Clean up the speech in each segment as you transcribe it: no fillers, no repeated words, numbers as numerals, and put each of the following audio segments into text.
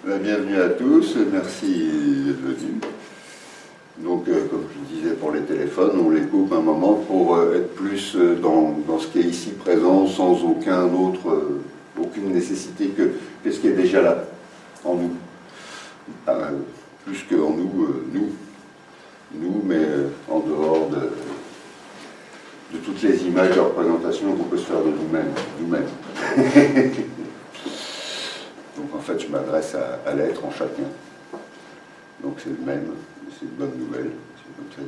Bienvenue à tous, merci d'être venus. Donc, comme je disais pour les téléphones, on les coupe un moment pour être plus dans ce qui est ici présent, sans aucune nécessité que ce qui est déjà là, en nous. Plus qu'en nous, mais en dehors de toutes les images de représentation qu'on peut se faire de nous-mêmes. Donc en fait, je m'adresse à l'être en chacun. Donc c'est le même, c'est une bonne nouvelle. C'est comme ça, il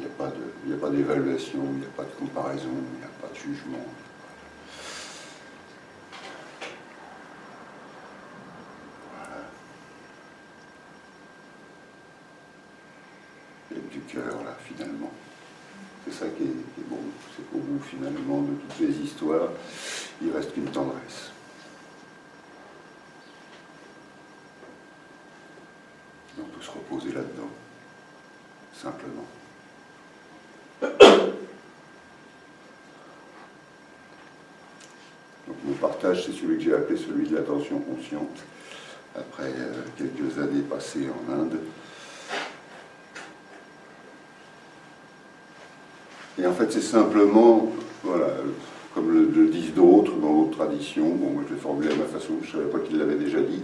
n'y a pas d'évaluation, il n'y a pas de comparaison, il n'y a pas de jugement. Voilà. Et du cœur, là, finalement. C'est ça qui est bon. C'est qu'au bout, finalement, de toutes les histoires, il reste qu'une tendresse. On peut se reposer là-dedans, simplement. Donc mon partage, c'est celui que j'ai appelé celui de l'attention consciente, après quelques années passées en Inde. Et en fait, c'est simplement, voilà, comme le disent d'autres dans d'autres traditions, bon, moi je l'ai formulé à ma façon, je ne savais pas qu'ils l'avaient déjà dit.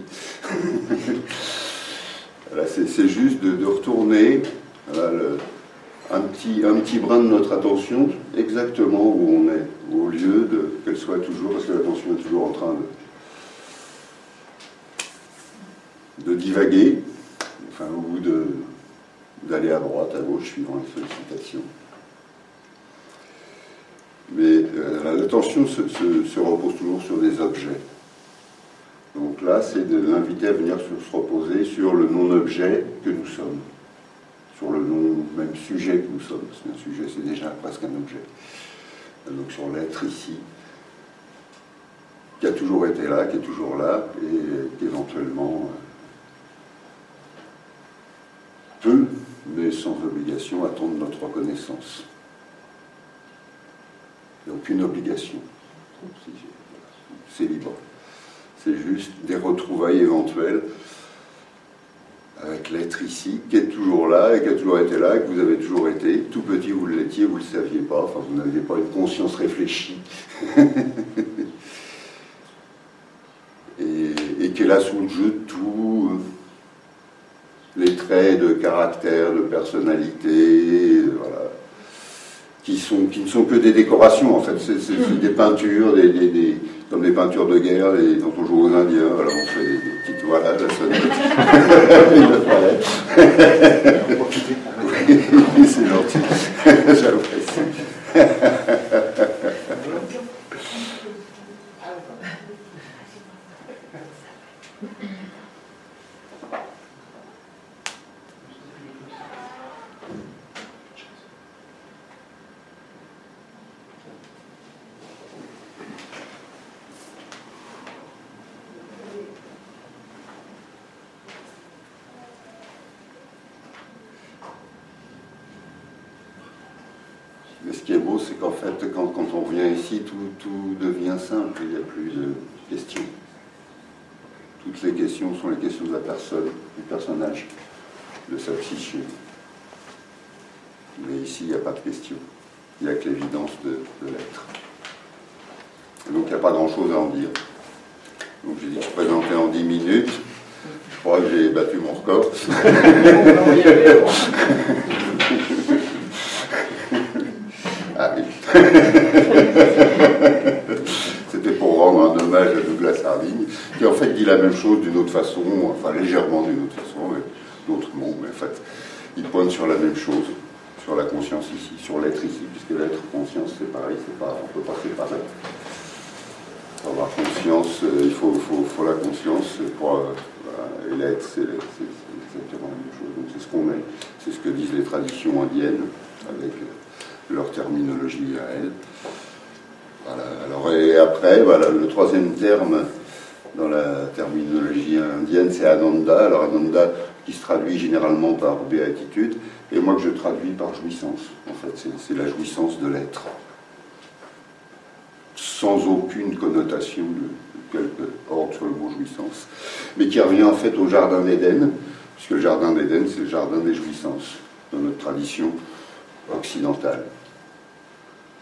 Voilà, c'est juste de retourner voilà, un petit brin de notre attention exactement où on est, au lieu qu'elle soit toujours, parce que l'attention est toujours en train de divaguer, enfin, ou d'aller à droite, à gauche, suivant les sollicitations. Mais l'attention se repose toujours sur des objets. Donc là, c'est de l'inviter à venir se reposer sur le non-objet que nous sommes, sur le non-même sujet que nous sommes, parce qu'un sujet, c'est déjà presque un objet. Donc sur l'être ici, qui a toujours été là, qui est toujours là, et qui éventuellement peut, mais sans obligation, attendre notre reconnaissance. Il n'y a aucune obligation. C'est libre. C'est juste des retrouvailles éventuelles avec l'être ici, qui est toujours là, et qui a toujours été là, et que vous avez toujours été. Tout petit, vous l'étiez, vous ne le saviez pas, enfin, vous n'aviez pas une conscience réfléchie. et qui est là sous le jeu de tous les traits de caractère, de personnalité, voilà, qui ne sont que des décorations, en fait. C'est des peintures, comme des peintures de guerre dont on joue aux Indiens. Alors on fait des petites voilà, la sonnette. Oui, c'est gentil. J'apprécie. Mais ce qui est beau, c'est qu'en fait, quand on revient ici, tout devient simple, il n'y a plus de questions. Toutes les questions sont les questions de la personne, du personnage, de sa psyché. Mais ici, il n'y a pas de questions. Il n'y a que l'évidence de l'être. Donc, il n'y a pas grand-chose à en dire. Donc, j'ai dit que je présentais en 10 minutes. Je crois que j'ai battu mon record. Ah oui. C'était pour rendre un hommage à Douglas Harding, qui en fait dit la même chose d'une autre façon, enfin légèrement d'une autre façon, mais d'autres mots, mais en fait, il pointe sur la même chose, sur la conscience ici, sur l'être ici, puisque l'être conscience c'est pareil, on ne peut pas séparer. Pour avoir conscience, il faut la conscience, voilà, et l'être c'est exactement la même chose. Donc c'est ce qu'on est, c'est ce que disent les traditions indiennes, avec leur terminologie à elles. Voilà. Alors, et après, voilà, le troisième terme dans la terminologie indienne, c'est Ananda. Alors Ananda qui se traduit généralement par béatitude, et moi que je traduis par jouissance. En fait, c'est la jouissance de l'être, sans aucune connotation de quelques ordres sur le mot jouissance, mais qui revient en fait au jardin d'Éden, puisque le jardin d'Éden, c'est le jardin des jouissances, dans notre tradition occidentale.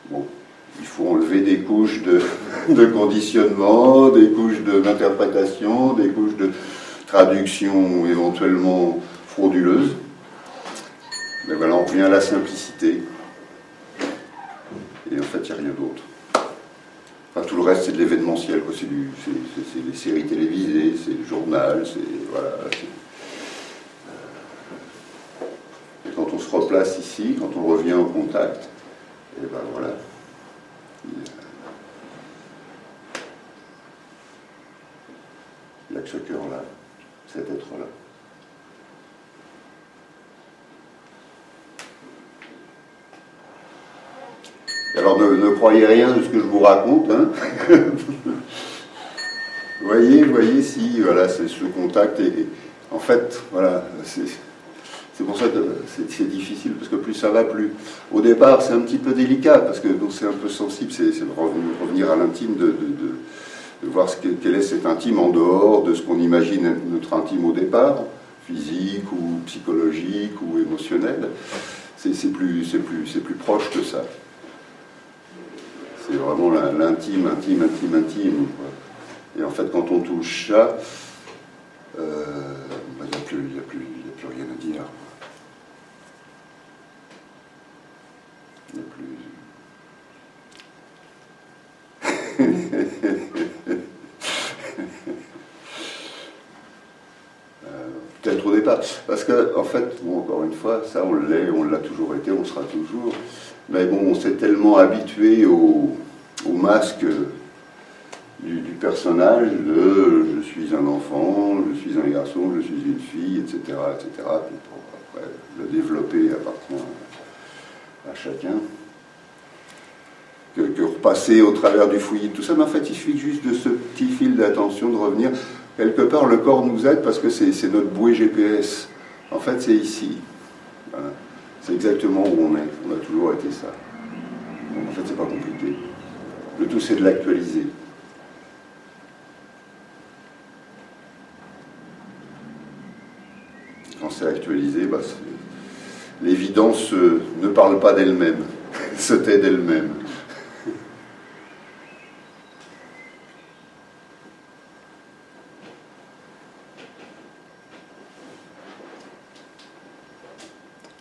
Bon, il faut enlever des couches de conditionnement, des couches d'interprétation, des couches de traduction éventuellement frauduleuses. Mais voilà, on revient à la simplicité. Et en fait, il n'y a rien d'autre. Enfin, tout le reste, c'est de l'événementiel. C'est les séries télévisées, c'est le journal, c'est... Voilà. Et quand on se replace ici, quand on revient en contact, et ben voilà. Il n'y a que ce cœur-là, cet être-là. Alors ne croyez rien de ce que je vous raconte. Hein. voyez si voilà, c'est ce contact et en fait voilà, c'est pour ça que c'est difficile parce que plus ça va, plus au départ c'est un petit peu délicat parce que c'est un peu sensible, c'est de revenir à l'intime, de voir quel est cet intime en dehors de ce qu'on imagine notre intime au départ, physique ou psychologique ou émotionnel. C'est plus proche que ça. C'est vraiment l'intime, intime. Quoi. Et en fait, quand on touche ça, il n'y a plus rien à dire. Il n'y a plus... Peut-être au départ. Parce que, en fait, bon, encore une fois, ça, on l'a toujours été, on sera toujours. Mais bon, on s'est tellement habitué au masque du personnage de je suis un enfant, je suis un garçon, je suis une fille, etc. etc. Puis pour, après, le développer appartient à chacun. Que repasser au travers du fouillis, tout ça, mais en fait, il suffit juste de ce petit fil d'attention, de revenir. Quelque part, le corps nous aide parce que c'est notre bouée GPS. En fait, c'est ici. Voilà. C'est exactement où on est. On a toujours été ça. Donc, en fait, c'est pas compliqué. Le tout, c'est de l'actualiser. Quand c'est actualisé, bah, l'évidence ne parle pas d'elle-même, se tait d'elle-même.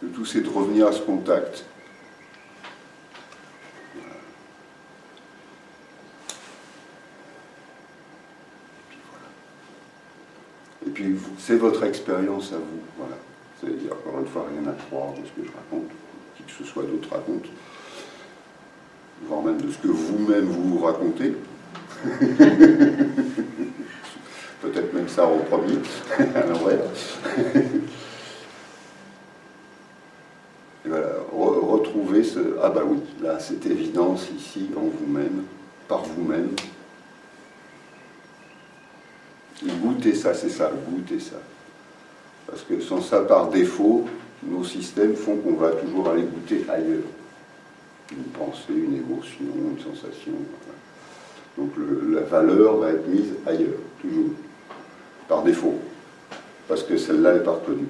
Le tout, c'est de revenir à ce contact. Et puis, c'est votre expérience à vous. Voilà. Il y a encore une fois rien à croire de ce que je raconte, qui que ce soit d'autre raconte, voire même de ce que vous-même vous racontez. Peut-être même ça au premier, à l'envers. Et voilà, retrouver ce... Ah bah oui, là, cette évidence ici, en vous-même, par vous-même. Goûter ça, c'est ça, goûter ça. Parce que sans ça, par défaut, nos systèmes font qu'on va toujours aller goûter ailleurs. Une pensée, une émotion, une sensation. Voilà. Donc la valeur va être mise ailleurs, toujours. Par défaut. Parce que celle-là n'est pas reconnue.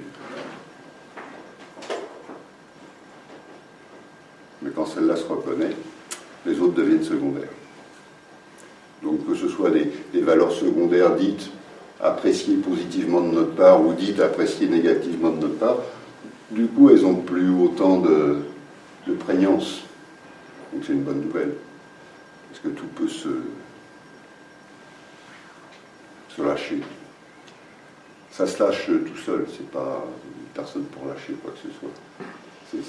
Mais quand celle-là se reconnaît, les autres deviennent secondaires. Donc que ce soit des valeurs secondaires dites appréciées positivement de notre part ou dites appréciées négativement de notre part, du coup elles n'ont plus autant de prégnance. Donc c'est une bonne nouvelle. Parce que tout peut se lâcher. Ça se lâche tout seul, c'est pas personne pour lâcher quoi que ce soit.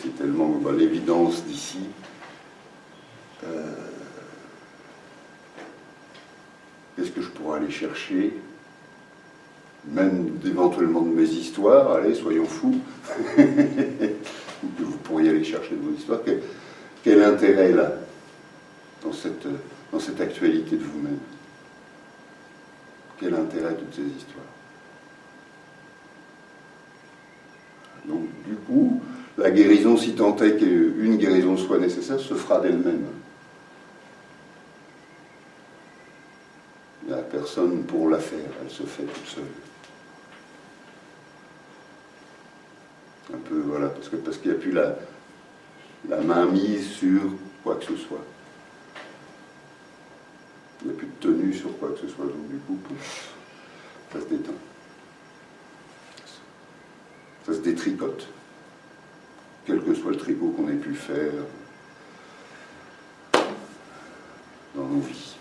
C'est tellement l'évidence d'ici. Qu'est-ce que je pourrais aller chercher? Même éventuellement de mes histoires, allez, soyons fous. Ou que vous pourriez aller chercher de vos histoires. Quel intérêt là, dans cette actualité de vous-même? Quel intérêt toutes ces histoires? Donc du coup, la guérison, si tant est qu'une guérison soit nécessaire, se fera d'elle-même. personne pour la faire, elle se fait toute seule. Un peu, voilà, parce qu'il n'y a plus la main mise sur quoi que ce soit. Il n'y a plus de tenue sur quoi que ce soit, donc du coup, pouf, ça se détend. Ça se détricote. Quel que soit le tricot qu'on ait pu faire dans nos vies.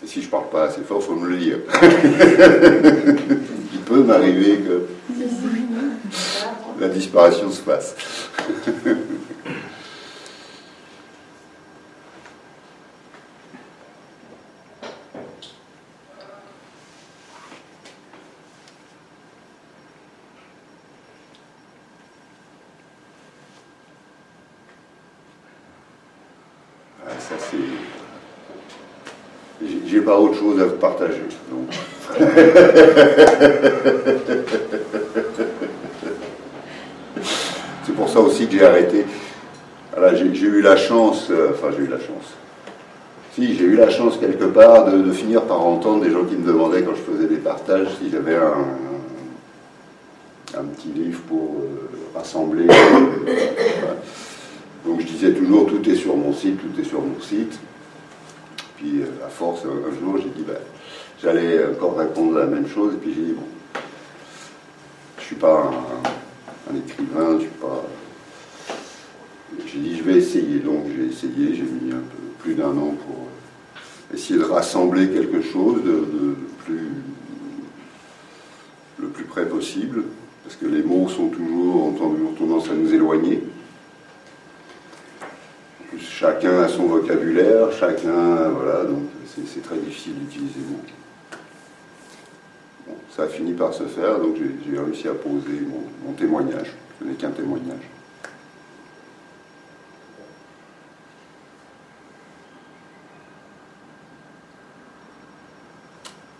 Et si je parle pas assez fort, il faut me le dire. Il peut m'arriver que la disparition se fasse. Ça, c'est... J'ai pas autre chose à vous partager. Donc. C'est pour ça aussi que j'ai arrêté. Voilà, j'ai eu la chance, enfin j'ai eu la chance. Si, j'ai eu la chance quelque part de finir par entendre des gens qui me demandaient quand je faisais des partages si j'avais un petit livre pour rassembler. Voilà. Donc je disais toujours, tout est sur mon site, tout est sur mon site. Puis à force, un jour, j'ai dit, j'allais encore répondre la même chose. Et puis j'ai dit, bon, je ne suis pas un écrivain, je suis pas... J'ai dit, je vais essayer. Donc j'ai essayé, j'ai mis un peu plus d'1 an pour essayer de rassembler quelque chose le plus près possible. Parce que les mots ont toujours tendance à nous éloigner. Chacun a son vocabulaire, chacun, voilà, donc c'est très difficile d'utiliser les mots. Bon, ça a fini par se faire, donc j'ai réussi à poser mon témoignage. Ce n'est qu'un témoignage.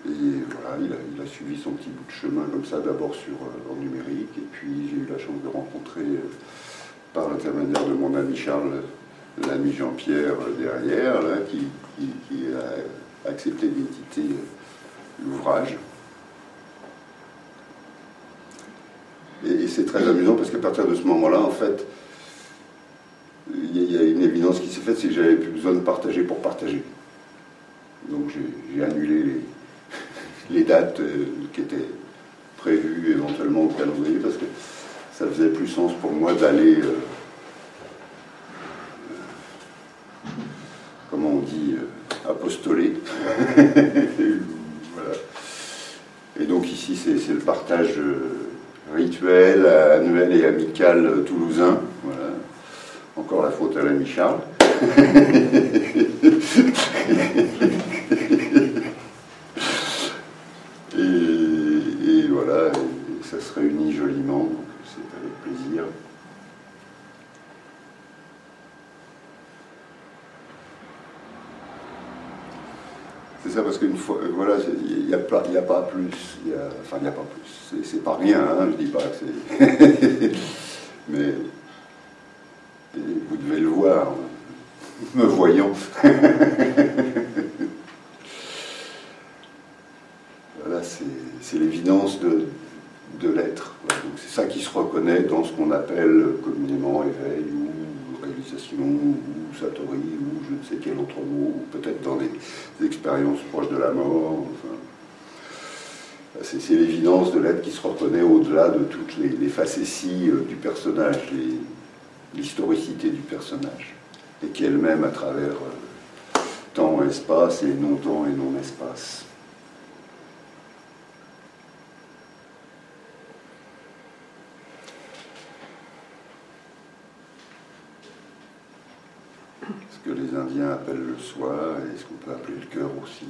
Et voilà, il a suivi son petit bout de chemin comme ça, d'abord en numérique, et puis j'ai eu la chance de rencontrer, par l'intermédiaire de mon ami Charles, l'ami Jean-Pierre derrière, là, qui a accepté d'éditer l'ouvrage. Et c'est très amusant parce qu'à partir de ce moment-là, en fait, il y a une évidence qui s'est faite, c'est que j'avais plus besoin de partager pour partager. Donc j'ai annulé les dates qui étaient prévues éventuellement au calendrier parce que ça faisait plus sens pour moi d'aller... comment on dit, apostoler. Voilà. Et donc ici, c'est le partage rituel, annuel et amical toulousain. Voilà. Encore la faute à l'ami Charles. et voilà, et ça se réunit joliment, donc c'est avec plaisir. C'est ça, parce qu'une fois, voilà, il n'y a pas plus, enfin il n'y a pas plus, c'est pas rien, hein, je dis pas que c'est... Mais vous devez le voir, me voyant. Voilà, c'est l'évidence de l'être. Voilà, donc c'est ça qui se reconnaît dans ce qu'on appelle communément éveil ou réalisation ou satori ou je ne sais quel autre mot, ou peut-être dans des expériences proches de la mort. Enfin, c'est l'évidence de l'être qui se reconnaît au-delà de toutes les facéties du personnage, l'historicité du personnage, et qui elle-même à travers temps, espace et non-temps et non-espace. Ce que les Indiens appellent le soi, et ce qu'on peut appeler le cœur aussi.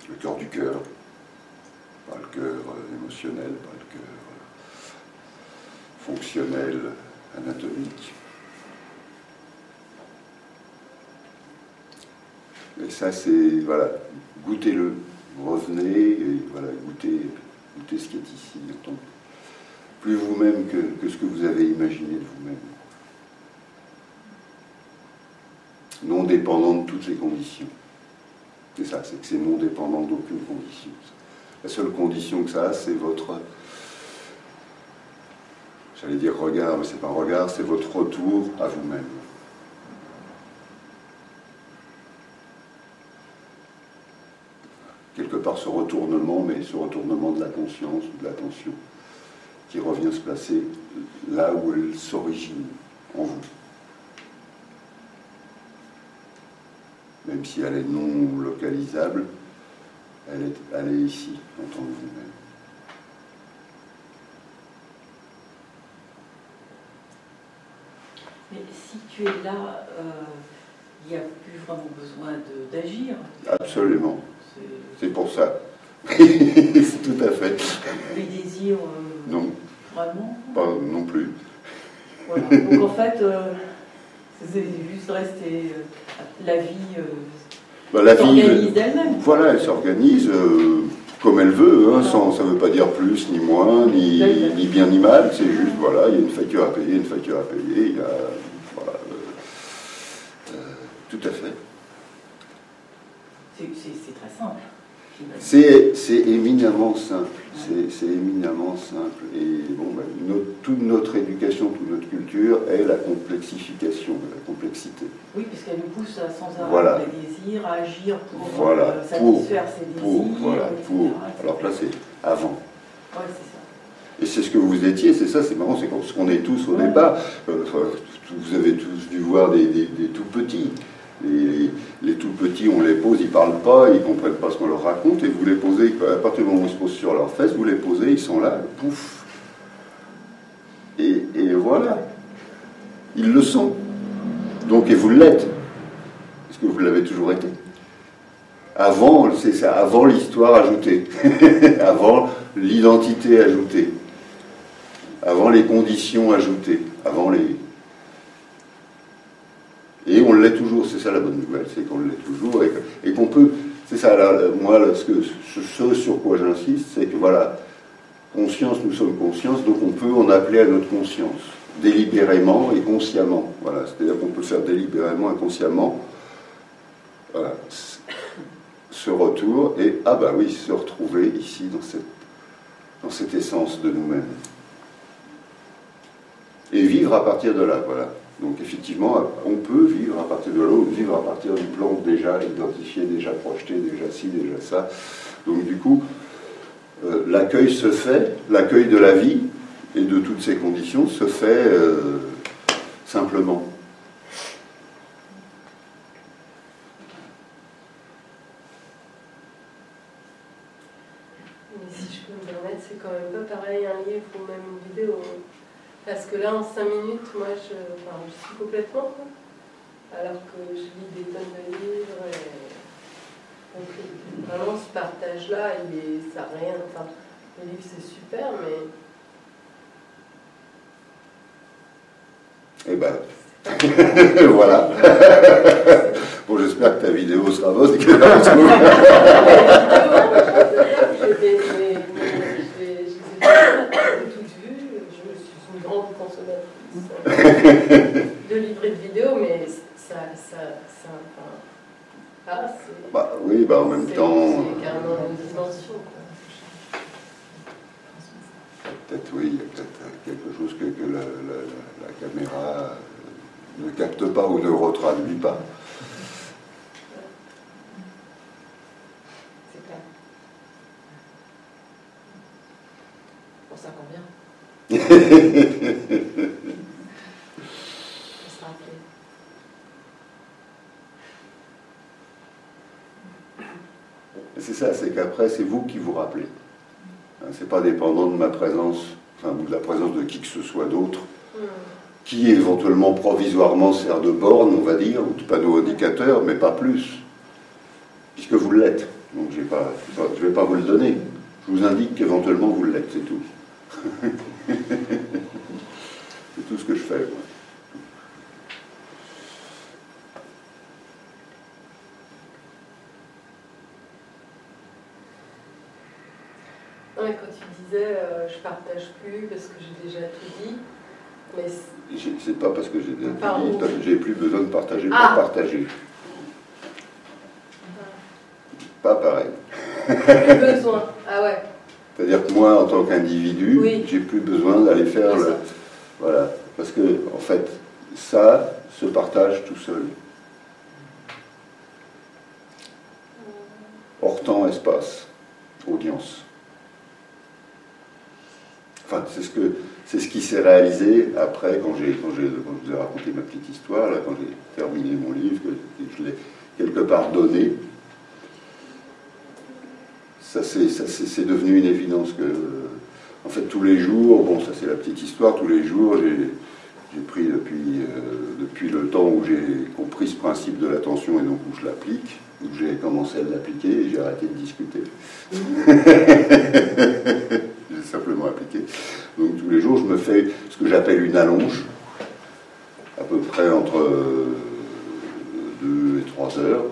Le cœur du cœur, pas le cœur émotionnel, pas le cœur fonctionnel, anatomique. Et ça, c'est, voilà, goûtez-le, revenez, et voilà, goûtez ce qui est ici, donc, plus vous-même que ce que vous avez imaginé de vous-même. Non dépendant de toutes les conditions. C'est ça, c'est que c'est non dépendant d'aucune condition. La seule condition que ça a, c'est votre, j'allais dire regard, mais c'est pas un regard, c'est votre retour à vous-même. Quelque part ce retournement, mais ce retournement de la conscience ou de l'attention, qui revient se placer là où elle s'origine, en vous. Même si elle est non localisable, elle est ici, en tant que vous-même. Mais si tu es là, il n'y a plus vraiment besoin d'agir. Absolument. C'est pour ça. C'est tout à fait. Les désirs, non. Vraiment Pas non plus. Voilà. Donc en fait, c'est juste rester la vie s'organise d'elle-même. Voilà, elle s'organise comme elle veut, hein, sans, ça ne veut pas dire plus, ni moins, ni bien ni mal, c'est juste, voilà, il y a une facture à payer, il y a, voilà, tout à fait. C'est très simple. C'est éminemment simple, c'est éminemment simple. Et bon, toute notre éducation, toute notre culture est la complexification, la complexité. Oui, puisqu'elle nous pousse sans arrêt voilà. les désirs, à agir pour voilà. satisfaire ses désirs. Voilà, pour. Alors là, c'est avant. Ouais, c'est ça. Et c'est ce que vous étiez, c'est ça, c'est marrant, c'est ce qu'on est tous au départ. Vous avez tous dû voir des tout petits. Les tout petits, on les pose, ils ne parlent pas, ils ne comprennent pas ce qu'on leur raconte, et vous les posez, à partir du moment où ils se posent sur leurs fesses, vous les posez, ils sont là, pouf. Et voilà. Ils le sont. Donc, et vous l'êtes. Parce que vous l'avez toujours été. Avant, c'est ça, avant l'histoire ajoutée. Avant l'identité ajoutée. Avant les conditions ajoutées. Avant les... Et on l'est toujours, c'est ça la bonne nouvelle, c'est qu'on l'est toujours et qu'on peut, c'est ça, là, moi, là, ce sur quoi j'insiste, c'est que voilà, conscience, nous sommes conscience, donc on peut en appeler à notre conscience, délibérément et consciemment, voilà, c'est-à-dire qu'on peut faire délibérément et consciemment, voilà, ce retour, et, ah bah oui, se retrouver ici, dans cette essence de nous-mêmes. Et vivre à partir de là, voilà. Donc effectivement, on peut vivre à partir de là, vivre à partir du plan déjà identifié, déjà projeté, déjà ci, déjà ça. Donc du coup, l'accueil se fait, l'accueil de la vie et de toutes ces conditions se fait simplement. Mais si je peux me permettre, c'est quand même pas pareil un livre ou même une vidéo. Parce que là, en 5 minutes, moi, je suis complètement, quoi. Alors que je lis des tonnes de livres. Donc, vraiment, ce partage-là, ça n'a rien. Enfin, le livre, c'est super, mais... Eh ben, voilà. Bon, j'espère que ta vidéo sera bonne. Grande consommatrice de livres et de vidéos, mais ça bah oui, bah en même temps. C'est carrément une dimension. Peut-être oui, il y a peut-être quelque chose que la caméra ne capte pas ou ne retraduit pas. C'est clair. Pour ça qu'on vient. C'est ça, c'est qu'après, c'est vous qui vous rappelez. C'est pas dépendant de ma présence, enfin, ou de la présence de qui que ce soit d'autre, qui éventuellement provisoirement sert de borne, on va dire, ou de panneau indicateur, mais pas plus, puisque vous l'êtes. Donc je vais pas vous le donner. Je vous indique qu'éventuellement vous l'êtes, c'est tout. fait. Ouais. Non, mais quand tu disais je partage plus parce que j'ai déjà tout dit, mais C'est pas parce que j'ai déjà Pardon. tout dit, j'ai plus besoin de partager pour Ah. partager. Pas pareil. plus besoin. Ah ouais. C'est-à-dire que moi, en tant qu'individu, Oui. j'ai plus besoin d'aller faire C'est le... ça. Voilà. Parce que, en fait, ça se partage tout seul. Hors temps, espace, audience. Enfin, c'est ce qui s'est réalisé après, quand je vous ai raconté ma petite histoire, là, quand j'ai terminé mon livre, que je l'ai quelque part donné. Ça, c'est devenu une évidence que, en fait, tous les jours, bon, ça c'est la petite histoire, tous les jours, j'ai pris depuis le temps où j'ai compris ce principe de l'attention et donc où je l'applique, où j'ai commencé à l'appliquer et j'ai arrêté de discuter. J'ai simplement appliqué. Donc tous les jours, je me fais ce que j'appelle une allonge, à peu près entre 2 et 3 heures.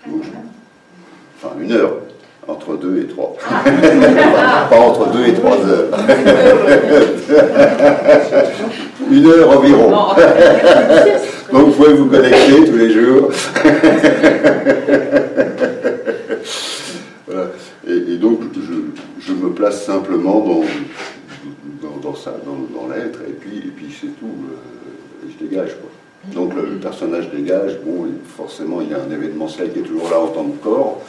Donc, enfin, 1 heure. Entre 2 et 3. Pas entre 2 et 3 heures. 1 heure environ. Donc vous pouvez vous connecter tous les jours. Voilà. Et donc je me place simplement dans ça, dans l'être, et puis c'est tout. Je dégage, quoi. Donc le personnage dégage, bon, forcément il y a un événementiel qui est toujours là en tant que corps.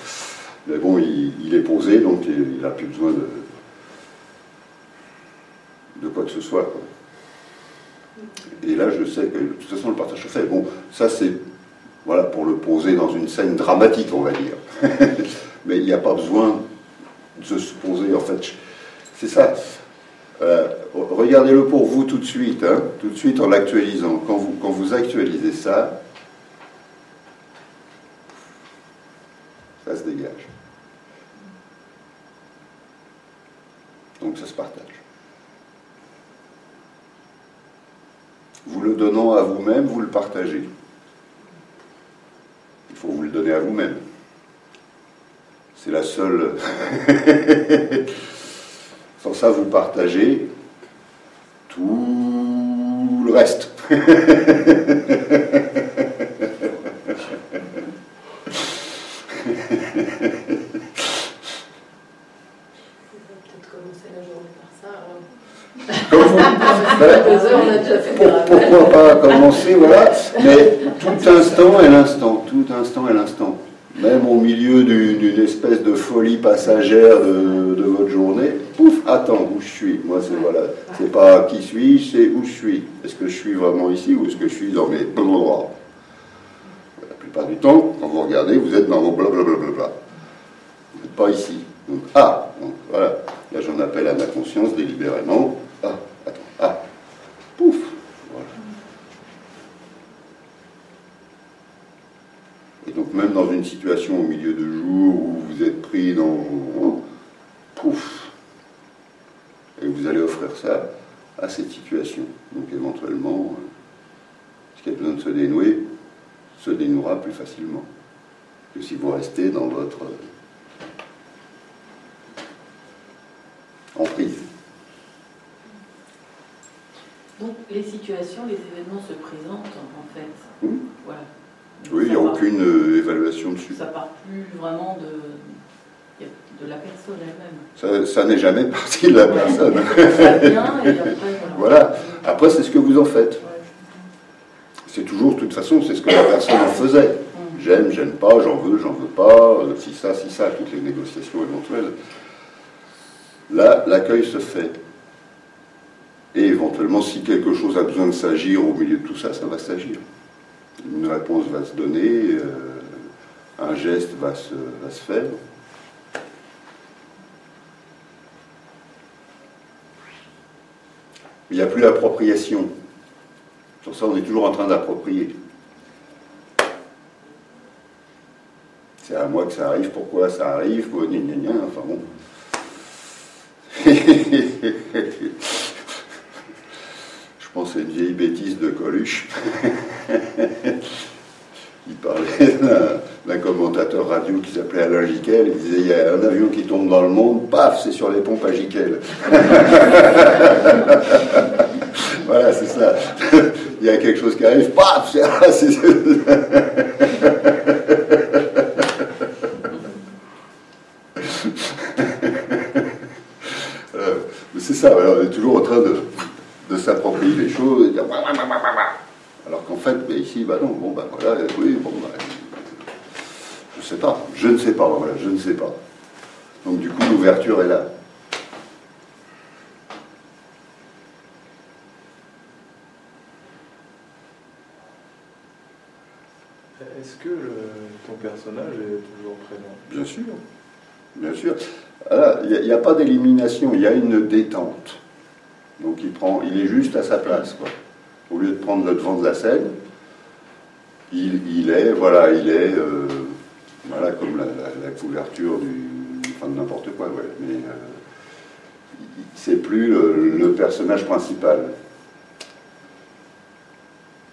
Mais bon, il est posé, donc il n'a plus besoin de quoi que ce soit, quoi. Et là, je sais que, de toute façon, le partage se fait. Bon, ça, c'est voilà, pour le poser dans une scène dramatique, on va dire. Mais il n'y a pas besoin de se poser, en fait. C'est ça. Regardez-le pour vous tout de suite, hein, tout de suite en l'actualisant. Quand vous actualisez ça, ça se dégage. Donc ça se partage. Vous le donnant à vous-même, vous le partagez. Il faut vous le donner à vous-même. C'est la seule... Sans ça, vous partagez tout le reste. Pourquoi pas commencer, voilà. Mais tout instant est l'instant, tout instant est l'instant. Même au milieu d'une espèce de folie passagère de votre journée, pouf, attends, où je suis. Moi, c'est voilà, c'est pas qui suis-je, c'est où je suis. Est-ce que je suis vraiment ici ou est-ce que je suis dans mes blablabla. La plupart du temps, quand vous regardez, vous êtes dans vos blablabla. Vous n'êtes pas ici. Donc, donc voilà. Là, j'en appelle à ma conscience délibérément. Pouf, voilà. Et donc même dans une situation au milieu de jour où vous êtes pris dans... Pouf. Et vous allez offrir ça à cette situation. Donc éventuellement, ce qui a besoin de se dénouer, se dénouera plus facilement que si vous restez dans votre emprise. Donc les situations, les événements se présentent en fait. Voilà. Oui, il n'y a aucune évaluation dessus. Ça part plus vraiment de la personne elle-même. Ça n'est jamais parti de la personne. Ça vient et après voilà. Après, c'est ce que vous en faites. C'est toujours, de toute façon, c'est ce que la personne en faisait. J'aime, j'aime pas, j'en veux pas, si ça, toutes les négociations éventuelles. Là, l'accueil se fait. Et éventuellement, si quelque chose a besoin de s'agir au milieu de tout ça, ça va s'agir. Une réponse va se donner, un geste va se faire. Il n'y a plus l'appropriation. Sur ça, on est toujours en train d'approprier. C'est à moi que ça arrive, pourquoi ça arrive, quoi, enfin bon. Je pense à une vieille vieille bêtise de Coluche. Il parlait d'un commentateur radio qui s'appelait Alain Giquel. Il disait, il y a un avion qui tombe dans le monde, paf, c'est sur les pompes à Giquel. Voilà, c'est ça. Il y a quelque chose qui arrive, paf, c'est ça, alors, on est toujours en train de s'approprier les choses et de dire... Alors qu'en fait, ben ici, ben non, bon, ben voilà, oui, bon, ben, je sais pas, je ne sais pas, voilà, je ne sais pas. Donc du coup, l'ouverture est là. Est-ce que ton personnage est toujours présent? Bien sûr, bien sûr. Il n'y a pas d'élimination, il y a une détente. Donc il est juste à sa place, quoi. Au lieu de prendre le devant de la scène, il est voilà, comme la couverture enfin de n'importe quoi, ouais. Mais c'est plus le personnage principal.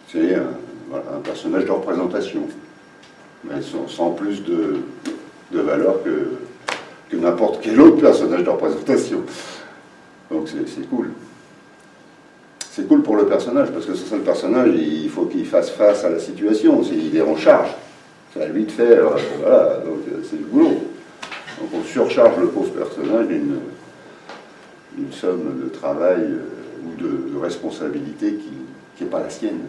C'est un personnage de représentation, mais sans plus de valeur que n'importe quel autre personnage de représentation. Donc c'est cool. C'est cool pour le personnage, parce que c'est ça le personnage, il faut qu'il fasse face à la situation, il est en charge. C'est à lui de faire, voilà, donc c'est du boulot. Donc on surcharge le pauvre personnage d'une somme de travail ou de responsabilité qui n'est pas la sienne.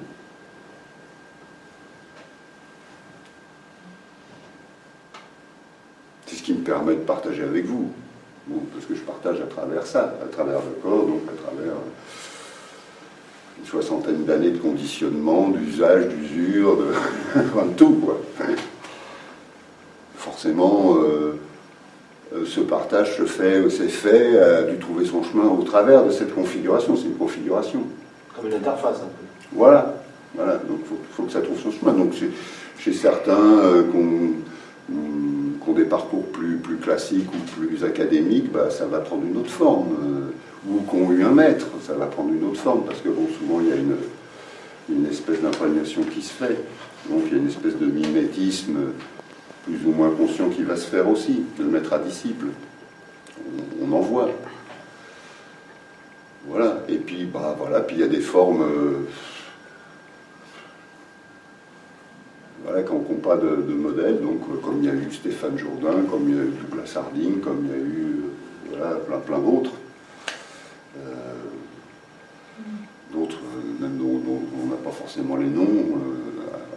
C'est ce qui me permet de partager avec vous. Bon, parce que je partage à travers ça, à travers le corps, donc à travers une soixantaine d'années de conditionnement, d'usage, d'usure, de tout, quoi. Forcément, ce partage s'est fait, a dû trouver son chemin au travers de cette configuration. C'est une configuration. Comme une interface, un peu. Voilà. Donc il faut que ça trouve son chemin. Donc chez certains qui ont des parcours plus classiques ou plus académiques, bah, ça va prendre une autre forme. Ou qui ont eu un maître, ça va prendre une autre forme, parce que bon, souvent il y a une espèce d'imprégnation qui se fait. Donc il y a une espèce de mimétisme plus ou moins conscient qui va se faire aussi, de le mettre à disciple. On en voit. Voilà. Et puis, bah voilà, puis il y a des formes. Voilà, qui n'ont pas de modèle, donc comme il y a eu Stéphane Jourdain, comme il y a eu Douglas Harding, comme il y a eu voilà, plein d'autres. D'autres, même dont on n'a pas forcément les noms,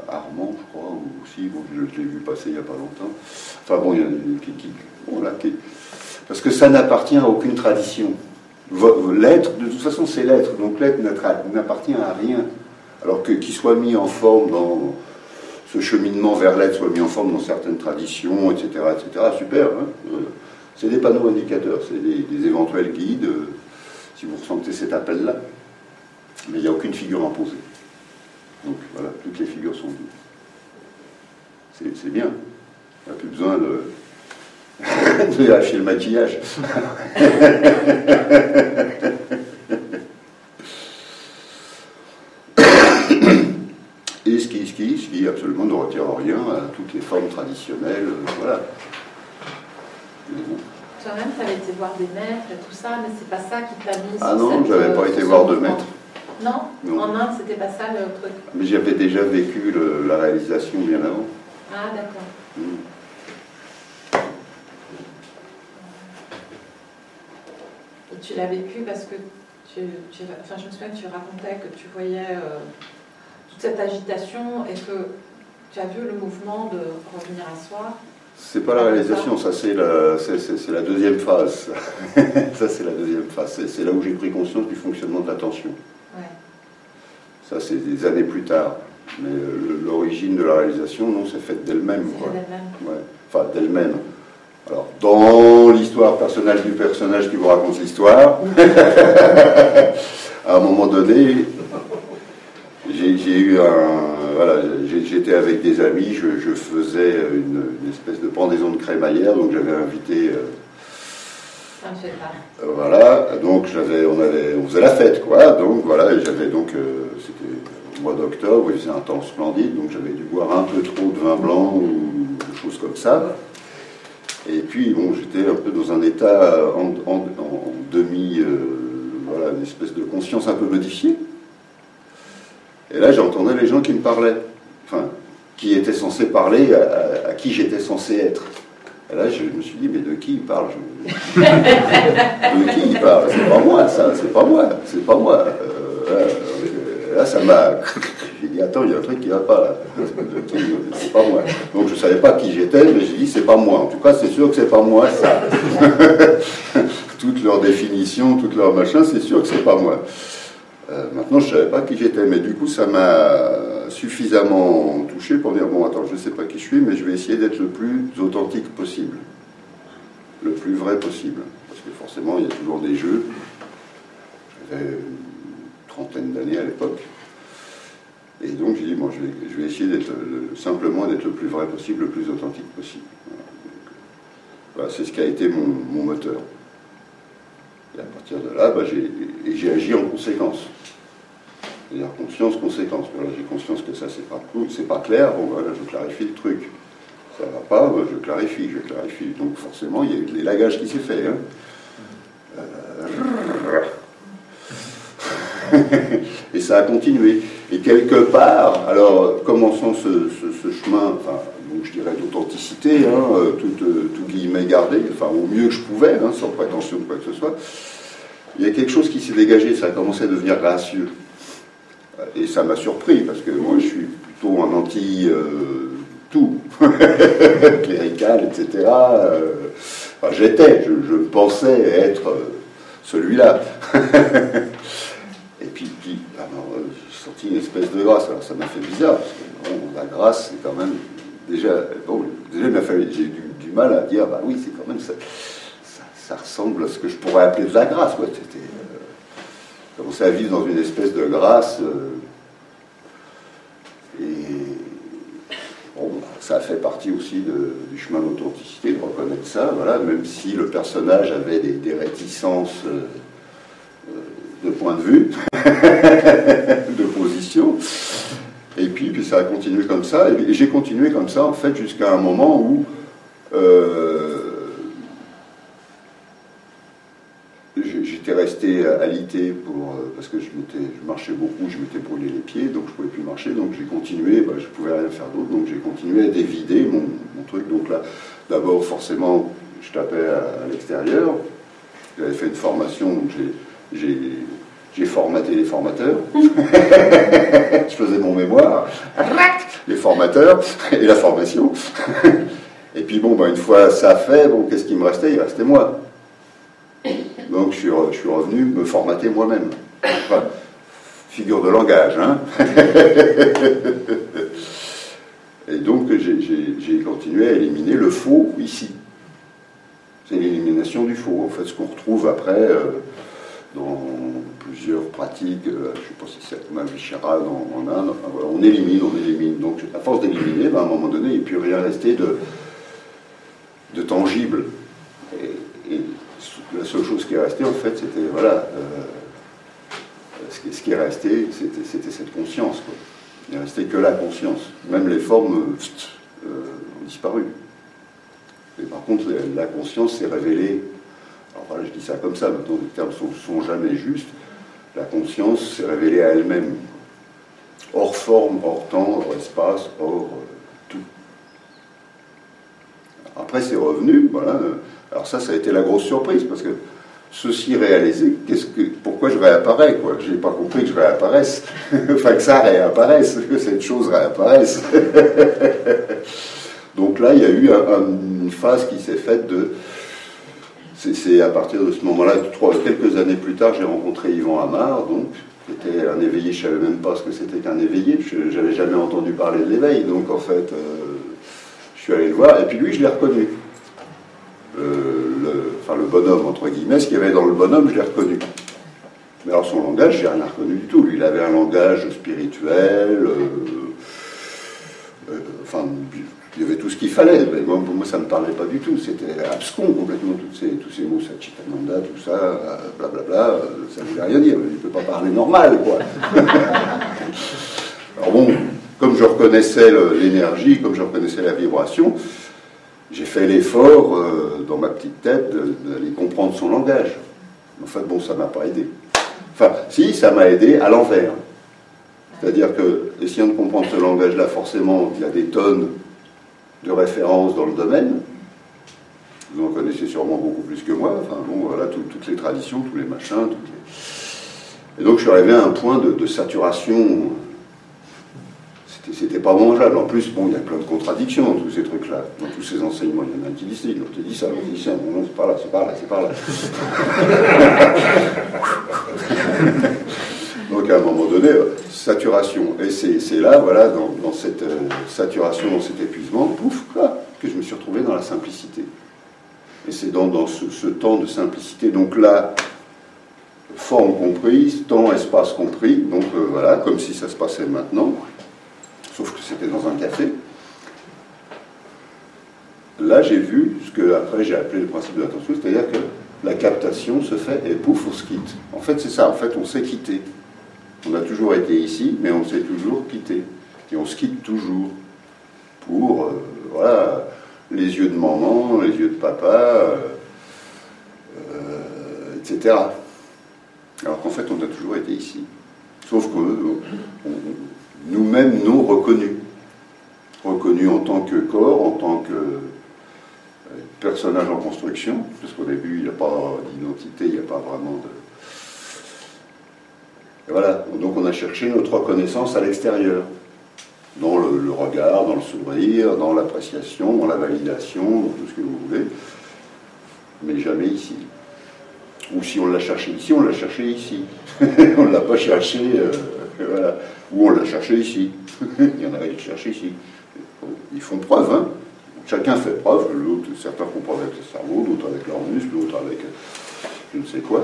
Armand, je crois, ou aussi, bon, je l'ai vu passer il n'y a pas longtemps. Enfin bon, il y a parce que ça n'appartient à aucune tradition. L'être, de toute façon, c'est l'être, donc l'être n'appartient à rien. Alors qu'il soit mis en forme dans ce cheminement vers l'être, soit mis en forme dans certaines traditions, etc., super, hein. C'est des panneaux indicateurs, c'est des éventuels guides, si vous ressentez cet appel-là. Mais il n'y a aucune figure imposée. Donc voilà, toutes les figures sont dues. C'est bien. On n'a plus besoin de lâcher le maquillage. Et ce qui absolument ne retire rien à toutes les formes traditionnelles. Voilà. Toi-même, tu avais été voir des maîtres et tout ça, mais c'est pas ça qui t'a mis. Ah non, je n'avais pas été voir de maître. Non, en Inde, c'était pas ça le truc. Mais j'avais déjà vécu la réalisation bien avant. Ah, d'accord. Et tu l'as vécu parce que enfin, je me souviens que tu racontais que tu voyais toute cette agitation et que tu as vu le mouvement de revenir à soi. C'est pas la réalisation, ça c'est la deuxième phase. Ça c'est la deuxième phase. C'est là où j'ai pris conscience du fonctionnement de l'attention. Ouais. Ça c'est des années plus tard. Mais l'origine de la réalisation, non, c'est faite d'elle-même. Ouais. Enfin, d'elle-même. Alors, dans l'histoire personnelle du personnage qui vous raconte l'histoire, à un moment donné, j'ai eu voilà, j'étais avec des amis, je faisais une espèce de pendaison de crémaillère, donc j'avais invité Ça me fait pas. Voilà, donc on faisait la fête, quoi. Donc voilà, et j'avais donc, c'était au mois d'octobre, il faisait un temps splendide, donc j'avais dû boire un peu trop de vin blanc ou des choses comme ça. Et puis, bon, j'étais un peu dans un état en demi, voilà, une espèce de conscience un peu modifiée. Et là, j'entendais les gens qui me parlaient, enfin, qui étaient censés parler à qui j'étais censé être. Et là, je me suis dit, mais de qui il parle? De qui il parle? C'est pas moi, ça, c'est pas moi, c'est pas moi. Là, ça m'a... J'ai dit, attends, il y a un truc qui va pas, là. C'est pas moi. Donc, je savais pas qui j'étais, mais j'ai dit, c'est pas moi. En tout cas, c'est sûr que c'est pas moi, ça. Toutes leurs définitions, toutes leurs machins, c'est sûr que c'est pas moi. Maintenant, je savais pas qui j'étais, mais du coup, ça m'a suffisamment touché pour dire, bon, attends, je sais pas qui je suis, mais je vais essayer d'être le plus authentique possible. Le plus vrai possible. Parce que forcément, il y a toujours des jeux. J'avais une trentaine d'années à l'époque. Et donc, j'ai dit, bon, je vais essayer simplement d'être le plus vrai possible, le plus authentique possible. Voilà, c'est ce qui a été mon moteur. Et à partir de là, bah, j'ai agi en conséquence. C'est-à-dire conscience, conséquence. Voilà, j'ai conscience que ça, c'est pas clair, bon, voilà, je clarifie le truc. Ça va pas, bah, je clarifie. Donc forcément, il y a eu de l'élagage qui s'est fait. Hein. Et ça a continué. Et quelque part, alors, commençant ce chemin, enfin, donc je dirais d'authenticité, hein, tout guillemets gardé, enfin, au mieux que je pouvais, hein, sans prétention de quoi que ce soit, il y a quelque chose qui s'est dégagé, ça a commencé à devenir gracieux. Et ça m'a surpris, parce que moi, je suis plutôt un anti-tout, clérical, etc. Enfin, je pensais être celui-là. Et puis alors, j'ai senti une espèce de grâce. Alors ça m'a fait bizarre, parce que bon, la grâce, c'est quand même déjà j'ai eu du mal à dire, bah oui, c'est quand même ça ressemble à ce que je pourrais appeler de la grâce, quoi. C'était commencer à vivre dans une espèce de grâce, et bon, ça a fait partie aussi du chemin d'authenticité, de reconnaître ça, voilà, même si le personnage avait des réticences de point de vue, de position, et puis ça a continué comme ça, et j'ai continué comme ça en fait jusqu'à un moment où j'étais resté alité parce que je marchais beaucoup, je m'étais brûlé les pieds, donc je ne pouvais plus marcher, donc j'ai continué, je ne pouvais rien faire d'autre, donc j'ai continué à dévider mon truc. Donc là, d'abord, forcément, je tapais à l'extérieur, j'avais fait une formation, donc j'ai formaté les formateurs, je faisais mon mémoire, les formateurs et la formation, et puis bon, une fois ça fait, bon, qu'est-ce qui me restait? Il restait moi. Donc je suis revenu me formater moi-même. Enfin, figure de langage, hein. Et donc j'ai continué à éliminer le faux ici. C'est l'élimination du faux, en fait, ce qu'on retrouve après dans plusieurs pratiques, je ne sais pas si c'est comme Vichara en Inde, enfin, voilà, on élimine. Donc à force d'éliminer, à un moment donné, il ne peut plus rien rester de tangible. Et la seule chose qui est restée, en fait, c'était, voilà, ce qui est resté, c'était cette conscience, quoi. Il ne restait que la conscience. Même les formes ont disparu. Et par contre, la conscience s'est révélée. Alors voilà, je dis ça comme ça, maintenant les termes sont jamais justes. La conscience s'est révélée à elle-même. Hors forme, hors temps, hors espace, hors tout. Après, c'est revenu, voilà. Alors ça a été la grosse surprise, parce que ceci réalisé, pourquoi je réapparais, quoi? Je n'ai pas compris que je réapparaisse, enfin que ça réapparaisse, que cette chose réapparaisse. Donc là, il y a eu une phase qui s'est faite c'est à partir de ce moment-là, quelques années plus tard, j'ai rencontré Yvan Amar, donc, qui était un éveillé, je ne savais même pas ce que c'était qu'un éveillé, je n'avais jamais entendu parler de l'éveil, donc en fait, je suis allé le voir, et puis lui, je l'ai reconnu. Le bonhomme, entre guillemets, ce qu'il y avait dans le bonhomme, je l'ai reconnu. Mais alors son langage, je n'ai rien reconnu du tout. Lui, il avait un langage spirituel, Enfin, il y avait tout ce qu'il fallait, mais moi ça ne me parlait pas du tout, c'était abscon complètement, tous ces mots, Satchitananda, tout ça, blablabla, ça ne voulait rien dire, il ne peut pas parler normal, quoi. Alors bon, comme je reconnaissais l'énergie, comme je reconnaissais la vibration, j'ai fait l'effort, dans ma petite tête, d'aller comprendre son langage. En fait, bon, ça ne m'a pas aidé. Enfin, si, ça m'a aidé à l'envers. C'est-à-dire que, essayant de comprendre ce langage-là, forcément, il y a des tonnes de références dans le domaine. Vous en connaissez sûrement beaucoup plus que moi. Enfin, bon, voilà, toutes les traditions, tous les machins. Et donc, je suis arrivé à un point de saturation. C'était pas mangeable. En plus, bon, il y a plein de contradictions dans tous ces trucs-là. Dans tous ces enseignements, il y en a un qui dit ça, l'autre dit ça, l'autre dit ça. Non, c'est par là, c'est par là, c'est par là. Donc, à un moment donné, saturation. Et c'est là, voilà, dans cette saturation, dans cet épuisement, pouf, là, que je me suis retrouvé dans la simplicité. Et c'est dans ce temps de simplicité. Donc là, forme comprise, temps, espace compris. Donc voilà, comme si ça se passait maintenant. Sauf que c'était dans un café. Là, j'ai vu ce que après j'ai appelé le principe de l'attention, c'est-à-dire que la captation se fait et pouf, on se quitte. En fait, c'est ça. En fait, on s'est quitté. On a toujours été ici, mais on s'est toujours quitté. Et on se quitte toujours pour, voilà, les yeux de maman, les yeux de papa, etc. Alors qu'en fait, on a toujours été ici. Sauf que nous-mêmes, nous reconnus. Reconnus en tant que corps, en tant que personnage en construction, parce qu'au début, il n'y a pas d'identité, il n'y a pas vraiment de... Et voilà, donc on a cherché notre reconnaissance à l'extérieur, dans le regard, dans le sourire, dans l'appréciation, dans la validation, dans tout ce que vous voulez, mais jamais ici. Ou si on l'a cherché ici, on l'a cherché ici. On ne l'a pas cherché, voilà. Ou on l'a cherché ici. Il y en a qui le cherchent ici. Ils font preuve, hein. Chacun fait preuve, certains font preuve avec le cerveau, d'autres avec leurs muscles, d'autres avec je ne sais quoi.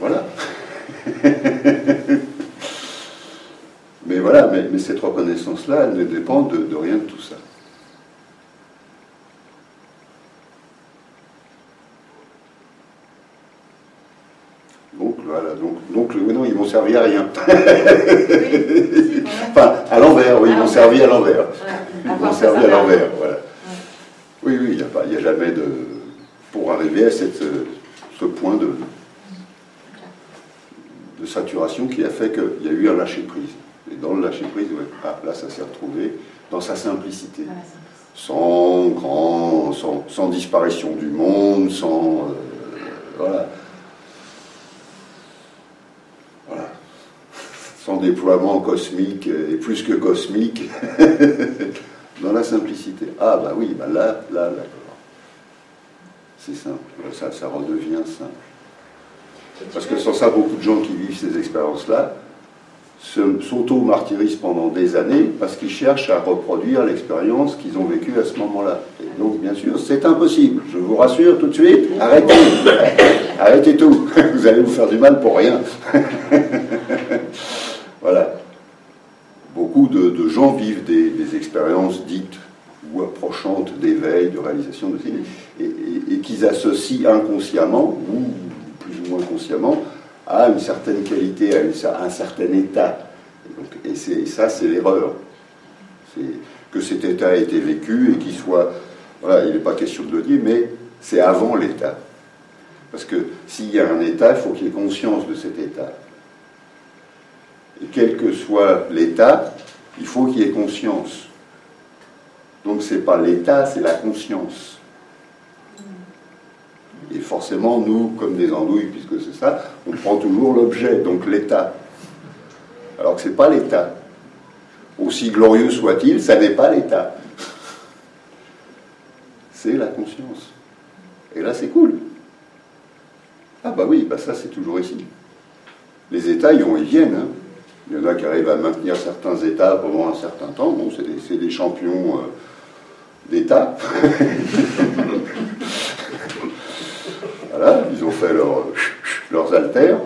Voilà. Mais voilà, mais cette reconnaissance-là, elle ne dépend de rien de tout ça. Donc voilà, donc non, ils m'ont servi à rien. Oui, enfin, à l'envers, oui, ils m'ont servi à l'envers. Ils m'ont servi à l'envers, voilà. Oui, il n'y a jamais de... Pour arriver à ce point de saturation qui a fait qu'il y a eu un lâcher-prise. Et dans le lâcher-prise, ouais, là, ça s'est retrouvé dans sa simplicité. Sans disparition du monde, voilà. Sans déploiement cosmique, et plus que cosmique, dans la simplicité. Ah, bah oui, bah là, d'accord. C'est simple, ça redevient simple. Parce que sans ça, beaucoup de gens qui vivent ces expériences-là s'auto-martyrisent pendant des années parce qu'ils cherchent à reproduire l'expérience qu'ils ont vécue à ce moment-là. Et donc, bien sûr, c'est impossible. Je vous rassure tout de suite, arrêtez. Arrêtez tout. Vous allez vous faire du mal pour rien. Voilà. Beaucoup de gens vivent des expériences dites ou approchantes d'éveil, de réalisation de signes, et qu'ils associent inconsciemment ou plus ou moins consciemment à une certaine qualité, à un certain état. Et ça, c'est l'erreur. C'est que cet état a été vécu et qu'il soit... Voilà, il n'est pas question de le dire, mais c'est avant l'état. Parce que s'il y a un état, il faut qu'il y ait conscience de cet état. Et quel que soit l'état, il faut qu'il y ait conscience. Donc ce n'est pas l'état, c'est la conscience. Et forcément, nous, comme des andouilles, puisque c'est ça, on prend toujours l'objet, donc l'état. Alors que ce n'est pas l'état. Aussi glorieux soit-il, ça n'est pas l'état. C'est la conscience. Et là, c'est cool. Ah bah oui, bah ça, c'est toujours ici. Les états, ils viennent. Hein. Il y en a qui arrivent à maintenir certains états pendant un certain temps. Bon, c'est des champions d'état. Voilà, ils ont fait leurs haltères.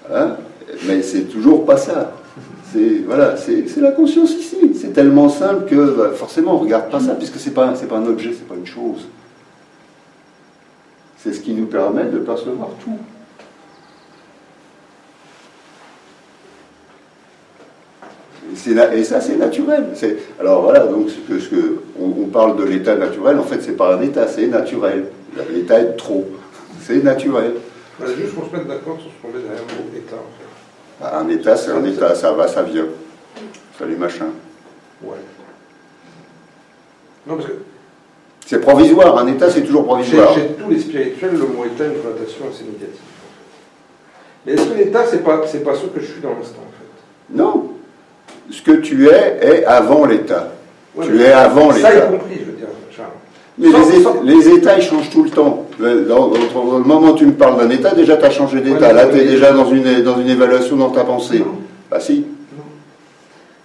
Voilà. Mais c'est toujours pas ça. Voilà, c'est la conscience ici. C'est tellement simple que bah, forcément on ne regarde pas ça, puisque c'est pas un objet, c'est pas une chose. C'est ce qui nous permet de percevoir tout. Et ça, c'est naturel. Alors voilà, donc on parle de l'état naturel, en fait, c'est pas un état, c'est naturel. L'état est trop. C'est naturel. Voilà, juste pour se mettre d'accord sur ce qu'on met derrière le mot état, en fait. Bah, un état, c'est un état, ça va, ça vient. Salut machin. Ouais. Non, parce que c'est provisoire, un état, c'est toujours provisoire. chez tous les spirituels, le mot état a une connotation assez négative. En fait. Mais est-ce que l'état, c'est pas ce que je suis dans l'instant, en fait? Non. Ce que tu es avant l'état. Ouais, tu es avant l'état. Ça y compris, je veux dire, Charles. Mais les états, ils changent tout le temps. Dans le moment où tu me parles d'un état, déjà tu as changé d'état. Là, tu es déjà dans une évaluation dans ta pensée. Non. Bah si. Non.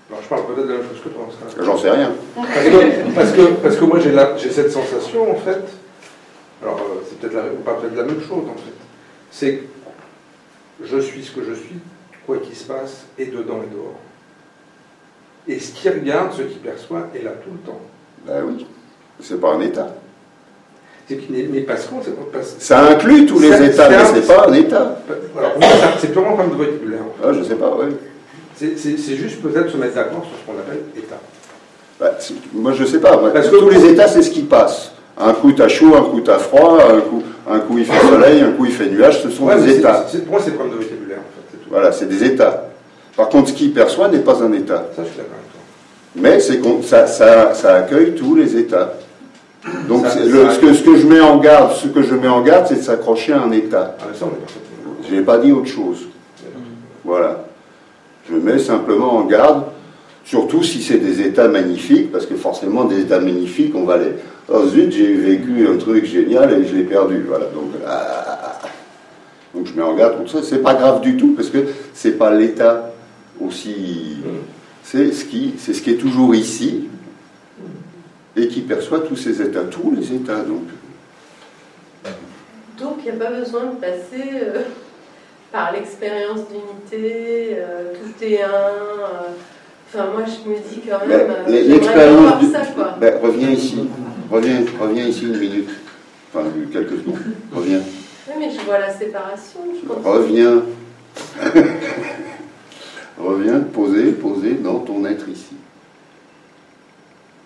Alors, je parle peut-être de la même chose que toi. J'en sais rien. Parce que moi, j'ai cette sensation, en fait. Alors, c'est peut-être la même chose, en fait. C'est que je suis ce que je suis, quoi qu'il se passe, et dedans et dehors. Et ce qui regarde, ce qui perçoit, est là tout le temps. Ben oui, c'est pas un état. Mais parce qu'on... Ça inclut tous les états, mais c'est pas un état. Alors, c'est purement comme de vocabulaire. En fait. Ah, je sais pas, oui. C'est juste peut-être se mettre d'accord sur ce qu'on appelle état. Bah, moi, je sais pas. Moi, parce que tous les états, c'est ce qui passe. Un coup, t'as chaud, un coup, t'as froid, un coup, il fait soleil, un coup, il fait nuage. Ce sont des états. Pour moi, c'est comme de vocabulaire, en fait. Voilà, c'est des états. Par contre, ce qu'il perçoit n'est pas un état. Ça, je suis d'accord avec toi. Mais ça accueille tous les états. Donc, ce que je mets en garde, c'est de s'accrocher à un état. Ah, ça, on est parfaitement. Je n'ai pas dit autre chose. Voilà. Je mets simplement en garde, surtout si c'est des états magnifiques, parce que forcément, des états magnifiques, on va les... Oh zut, j'ai vécu un truc génial et je l'ai perdu. Voilà. Donc je mets en garde contre ça. C'est pas grave du tout, parce que c'est pas l'état aussi... C'est ce qui est toujours ici, et qui perçoit tous ces états, tous les états, donc. Donc, il n'y a pas besoin de passer par l'expérience d'unité, tout est un. Enfin, moi, je me dis quand même. L'expérience ça, quoi. Ben, reviens ici. Reviens ici une minute. Enfin, quelques secondes. Reviens. Oui, mais je vois la séparation, je pense. Reviens. Reviens, poser dans ton être ici.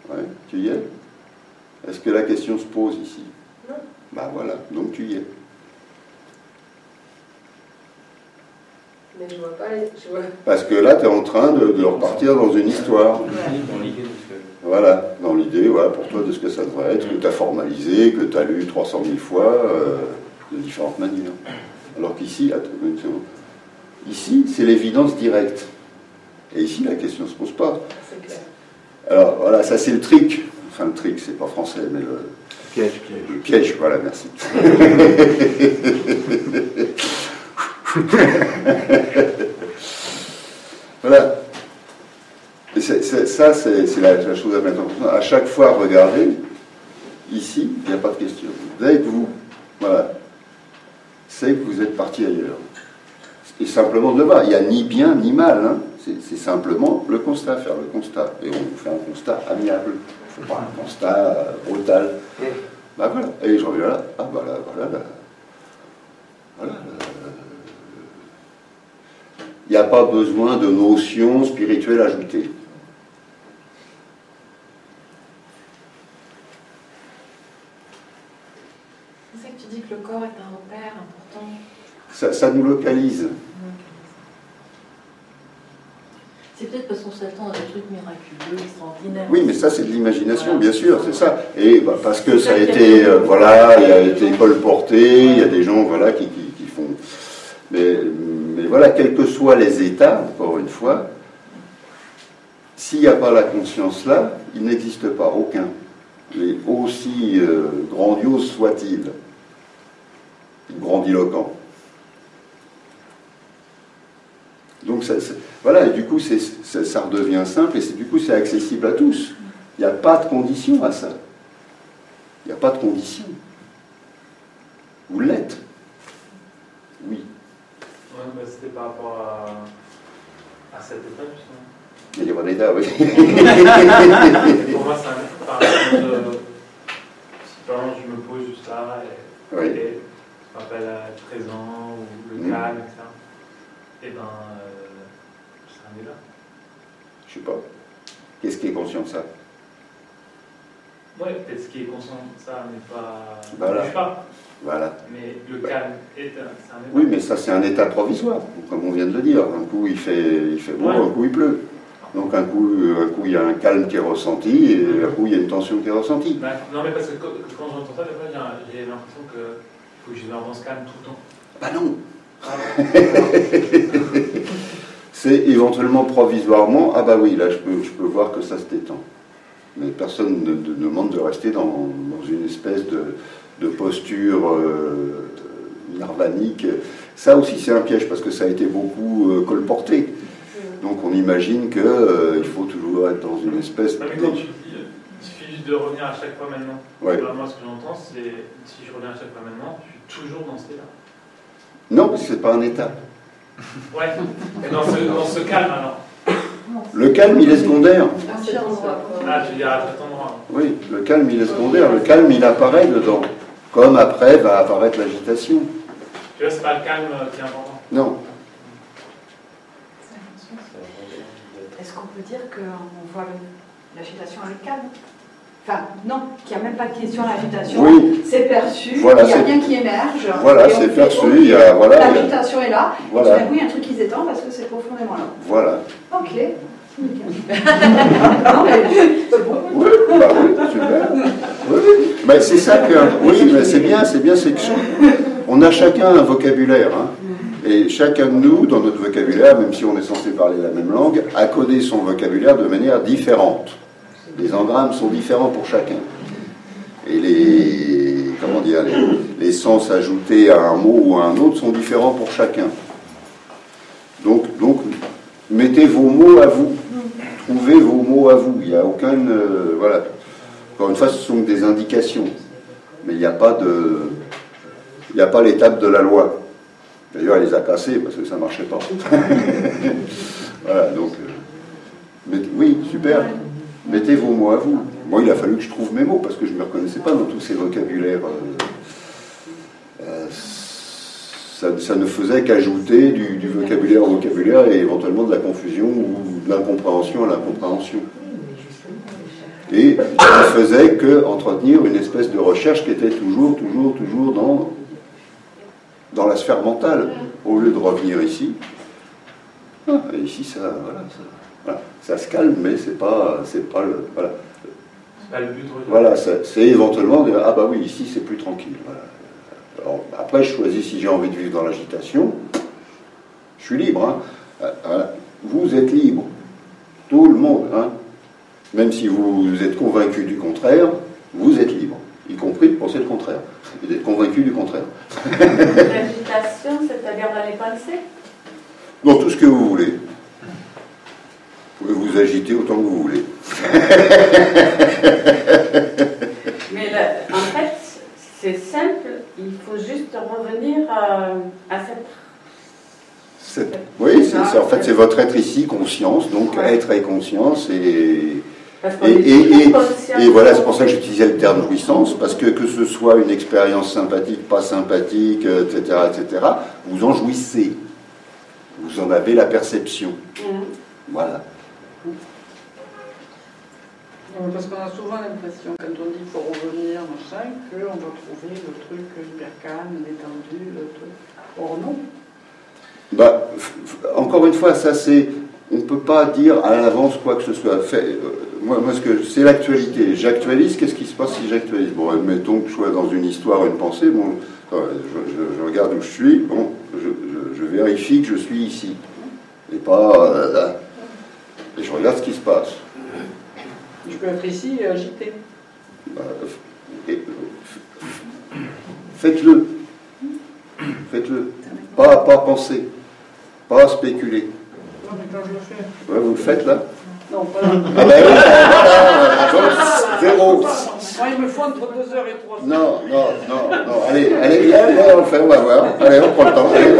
Ouais, tu y es? Est-ce que la question se pose ici? Non. Bah voilà, donc tu y es. Mais je vois pas Parce que là, tu es en train de repartir dans une histoire. Voilà, dans l'idée, voilà, pour toi, de ce que ça devrait être, que tu as formalisé, que tu as lu 300 000 fois, de différentes manières. Alors qu'ici, attends une seconde. Ici, c'est l'évidence directe. Et ici, la question ne se pose pas. C'est clair. Alors, voilà, ça c'est le trick. Enfin, le trick, c'est pas français, mais le Piège. Le piège, voilà, merci. Voilà. Et ça, c'est la chose à mettre en compte. À chaque fois, regardez, ici, il n'y a pas de question. Dès que vous, voilà, c'est que vous êtes parti ailleurs. Et simplement de là, il n'y a ni bien ni mal. Hein. C'est simplement le constat, faire le constat. Et on fait un constat amiable. On ne fait pas un constat brutal. Ben voilà. Et je reviens là. Ah ben là, voilà. Voilà. Il n'y a pas besoin de notions spirituelles ajoutées. C'est ça que tu dis que le corps est un repère important. Ça nous localise. C'est peut-être parce qu'on s'attend à des trucs miraculeux, extraordinaires. Oui, mais ça, c'est de l'imagination, voilà. Bien sûr, c'est ça. Et bah, parce que ça a été, voilà, il a été colporté, il y a des gens, voilà, qui font... Mais voilà, quels que soient les états, encore une fois, s'il n'y a pas la conscience là, il n'existe pas, aucun. Et aussi grandiose soit-il, grandiloquent. Donc voilà, et du coup ça redevient simple, et du coup c'est accessible à tous. Il n'y a pas de condition à ça. Il n'y a pas de condition. Vous l'êtes. Oui. Ouais, bah, c'était par rapport À cette étape, justement. Il y a pas d'état, oui. Pour moi, c'est un. Par exemple, si par exemple je me pose juste là et Oui. je m'appelle à être présent ou le calme, etc. Et ben, c'est un état. Je sais pas. Qu'est-ce qui est conscient de ça? Oui, peut-être ce qui est conscient de ça n'est pas. Voilà. Ne bouge pas. Voilà. Mais le calme est c'est un état. Oui, mais ça, c'est un état provisoire, comme on vient de le dire. Un coup, il fait beau, Ouais. un coup, il pleut. Donc, un coup, il y a un calme qui est ressenti, et un coup, il y a une tension qui est ressentie. Bah, non, mais parce que quand j'entends ça, des fois, j'ai l'impression qu'il faut que je vive dans ce calme tout le temps. Bah non. Ah, C'est éventuellement provisoirement, ah bah oui, là, je peux voir que ça se détend. Mais personne ne demande de rester dans une espèce de posture nirvanique. Ça aussi, c'est un piège, parce que ça a été beaucoup colporté. Donc on imagine qu'il faut toujours être dans une espèce mais quand tu dis, il suffit juste de revenir à chaque fois maintenant. Ouais. Moi, ce que j'entends, c'est si je reviens à chaque fois maintenant, je suis toujours dans cet état. Non, parce que c'est pas un état. Ouais, et dans ce calme alors. Le calme, il est secondaire. À cet endroit, quoi. Ah, je veux dire à cet endroit. Oui, le calme, il est secondaire. Le calme, il apparaît dedans. Comme après va apparaître l'agitation. Tu vois, c'est pas le calme qui est important. Non. Est-ce qu'on peut dire qu'on voit l'agitation avec calme? Enfin, non, qu'il n'y a même pas de question à l'agitation. Oui. C'est perçu, Voilà, il y a c'est- rien qui émerge. Voilà, et on c'est fait, perçu, ok, il y a- voilà, l'agitation est là, voilà. et tout d'un coup, il y a un truc qui s'étend parce que c'est profondément là. Voilà. Ok. Non, mais c'est bon. Oui, bah oui, super. Oui. Ben, c'est ça que. Oui, mais c'est bien, c'est que on a chacun un vocabulaire. Hein. Et chacun de nous, dans notre vocabulaire, même si on est censé parler la même langue, a codé son vocabulaire de manière différente. Les engrammes sont différents pour chacun. Et les sens ajoutés à un mot ou à un autre sont différents pour chacun. Donc mettez vos mots à vous. Trouvez vos mots à vous. Il n'y a aucune... voilà. Encore une fois, ce sont des indications. Mais il n'y a pas l'étape de la loi. D'ailleurs, elle les a cassées parce que ça ne marchait pas. Voilà, donc... oui, super. Mettez vos mots à vous. Moi, il a fallu que je trouve mes mots parce que je ne me reconnaissais pas dans tous ces vocabulaires. Ça ne faisait qu'ajouter du vocabulaire au vocabulaire et éventuellement de la confusion ou de l'incompréhension à l'incompréhension. Et ça ne faisait qu'entretenir une espèce de recherche qui était toujours dans la sphère mentale, au lieu de revenir ici. Et ici, ça se calme, mais c'est pas le... Voilà. C'est pas le but. Voilà, c'est éventuellement de... Ah bah oui, ici, c'est plus tranquille. Voilà. Alors, après, je choisis si j'ai envie de vivre dans l'agitation. Je suis libre. Hein. Vous êtes libre. Tout le monde. Hein. Même si vous êtes convaincu du contraire, vous êtes libre. Y compris de penser le contraire. Et d'être convaincu du contraire. L'agitation, c'est-à-dire d'aller penser? Dans tout ce que vous voulez. Vous pouvez vous agiter autant que vous voulez. Mais en fait, c'est simple, il faut juste revenir à cette... Oui, en fait, c'est votre être ici, conscience, donc être et conscience, et voilà, c'est pour ça que j'utilisais le terme jouissance, parce que ce soit une expérience sympathique, pas sympathique, etc., vous en jouissez, vous en avez la perception. Voilà. Parce qu'on a souvent l'impression, quand on dit qu'il faut revenir, machin, qu'on va trouver le truc hyper calme, détendu, le truc. Or non. Bah, encore une fois, ça c'est... On ne peut pas dire à l'avance quoi que ce soit. Moi, c'est l'actualité. J'actualise, qu'est-ce qui se passe si j'actualise? Bon, admettons que je sois dans une histoire, une pensée, bon, je regarde où je suis, bon, je vérifie que je suis ici. Et pas... et je regarde ce qui se passe. Je peux être ici et agité. Faites-le. Faites-le. Pas penser. Pas spéculer. Non, mais quand je le fais. Ouais, vous le faites là? Non, pas là. Ah ben oui, zéro. Moi, il me faut entre 2h et 3h. Non. Allez, on le fait, on va voir. Allez, on prend le temps. Allez,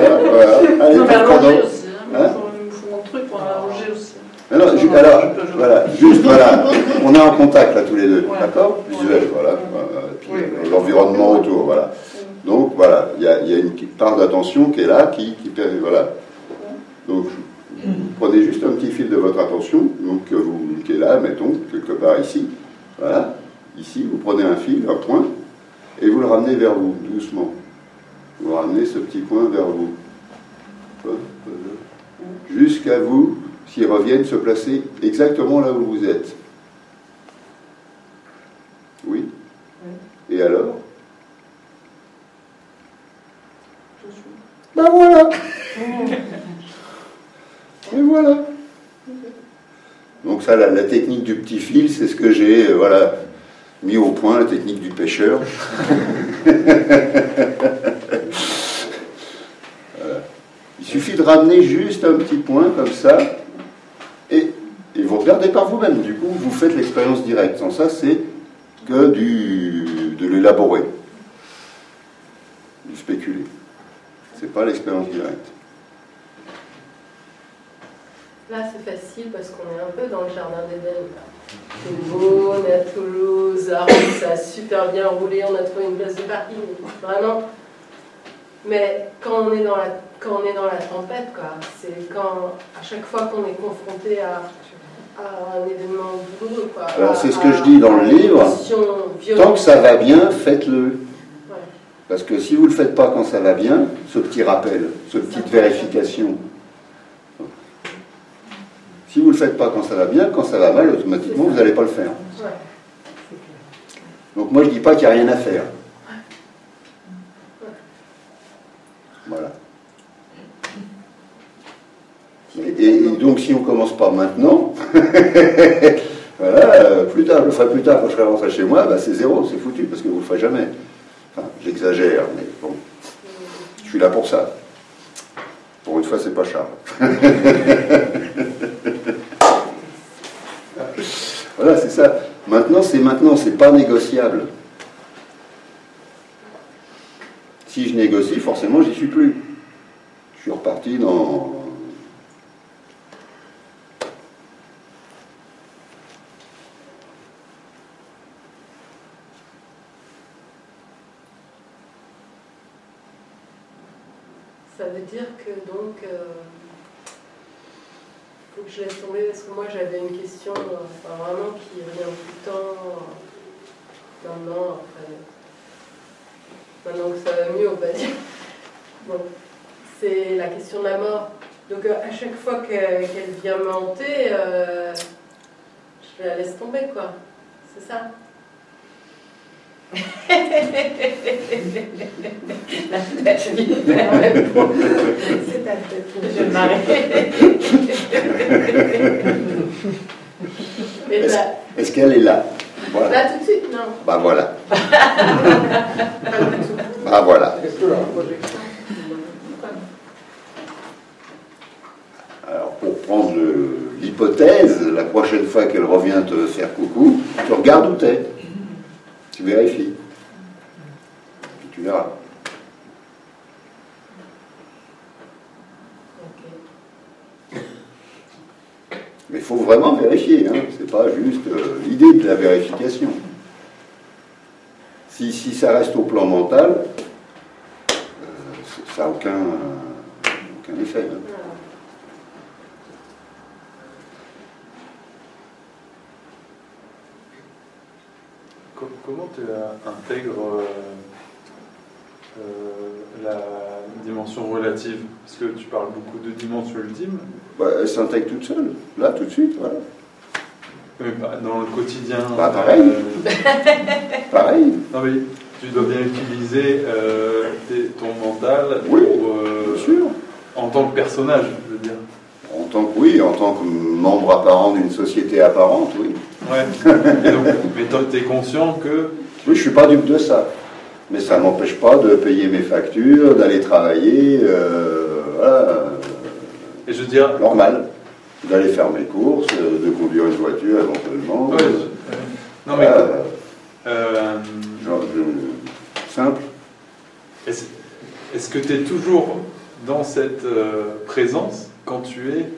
Non, mais tout le allonger chrono. aussi. Il me faut mon truc pour allonger. aussi. Alors, voilà, juste, voilà, on est en contact là tous les deux, Ouais. d'accord? Visuel, voilà. Puis Oui. l'environnement autour, voilà. Donc voilà, il y a une part d'attention qui est là, voilà. Donc vous prenez juste un petit fil de votre attention, donc qui est là, mettons, quelque part ici, voilà. Ici, vous prenez un fil, un point, et vous le ramenez vers vous, doucement. Vous ramenez ce petit point vers vous. Jusqu'à vous, s'il revienne se placer exactement là où vous êtes. Oui? Et alors? Ben voilà! Et voilà! Donc ça, la technique du petit fil, c'est ce que j'ai voilà, mis au point, la technique du pêcheur. Voilà. Il suffit de ramener juste un petit point comme ça, et vous regardez par vous-même. Du coup, vous faites l'expérience directe. Sans ça, c'est que de l'élaborer, du spéculer. C'est pas l'expérience directe. Là, c'est facile parce qu'on est un peu dans le jardin d'Éden. C'est beau, on est à Toulouse, à Rome, ça a super bien roulé, on a trouvé une place de parking, vraiment. Mais quand on est dans la tempête, quoi, c'est quand, à chaque fois qu'on est confronté à un événement douloureux, quoi. Alors, c'est ce que je dis dans le livre. Tant que ça va bien, faites-le. Parce que si vous ne le faites pas quand ça va bien, ce petit rappel, cette petite vérification, si vous ne le faites pas quand ça va bien, quand ça va mal, automatiquement, vous n'allez pas le faire. Donc moi, je ne dis pas qu'il n'y a rien à faire. Voilà. Et donc, si on ne commence pas maintenant, voilà, plus tard, je le ferai plus tard, quand je serai rentré chez moi, bah, c'est zéro, c'est foutu, parce que vous ne le ferez jamais. Enfin, j'exagère, mais bon, je suis là pour ça. Pour une fois, c'est pas Charles. Voilà, c'est ça. Maintenant, c'est pas négociable. Si je négocie, forcément, j'y suis plus. Je suis reparti dans... Ça veut dire que donc, faut que je laisse tomber parce que moi j'avais une question vraiment qui revient tout le temps maintenant, maintenant que ça va mieux, on va dire. Bon, c'est la question de la mort. Donc à chaque fois qu'elle vient me hanter, je la laisse tomber, quoi. C'est ça. La tête, c'est ta tête. Je m'arrête. Est-ce qu'elle est là? Voilà. Là tout de suite, non. Bah voilà. Bah voilà. Alors pour prendre l'hypothèse, la prochaine fois qu'elle revient te faire coucou, tu regardes où t'es. Tu vérifies. Puis tu verras. Mais il faut vraiment vérifier, hein. C'est pas juste l'idée de la vérification. Si ça reste au plan mental, ça n'a aucun effet. Hein. Comment tu intègres la dimension relative? Parce que tu parles beaucoup de dimension ultime. Bah, elle s'intègre toute seule, là, tout de suite, voilà. Mais dans le quotidien... Bah, pareil. Pareil. Non mais tu dois bien utiliser ton mental oui, pour, bien sûr. En tant que personnage, je veux dire. En tant que membre apparent d'une société apparente, oui. Ouais. Et donc, mais tu es conscient que... Oui, je ne suis pas dupe de ça. Mais ça ne m'empêche pas de payer mes factures, d'aller travailler, voilà. Et je veux dire... Normal. D'aller faire mes courses, de conduire une voiture éventuellement. Ouais, non mais... Simple. Est-ce que tu es toujours dans cette présence quand tu es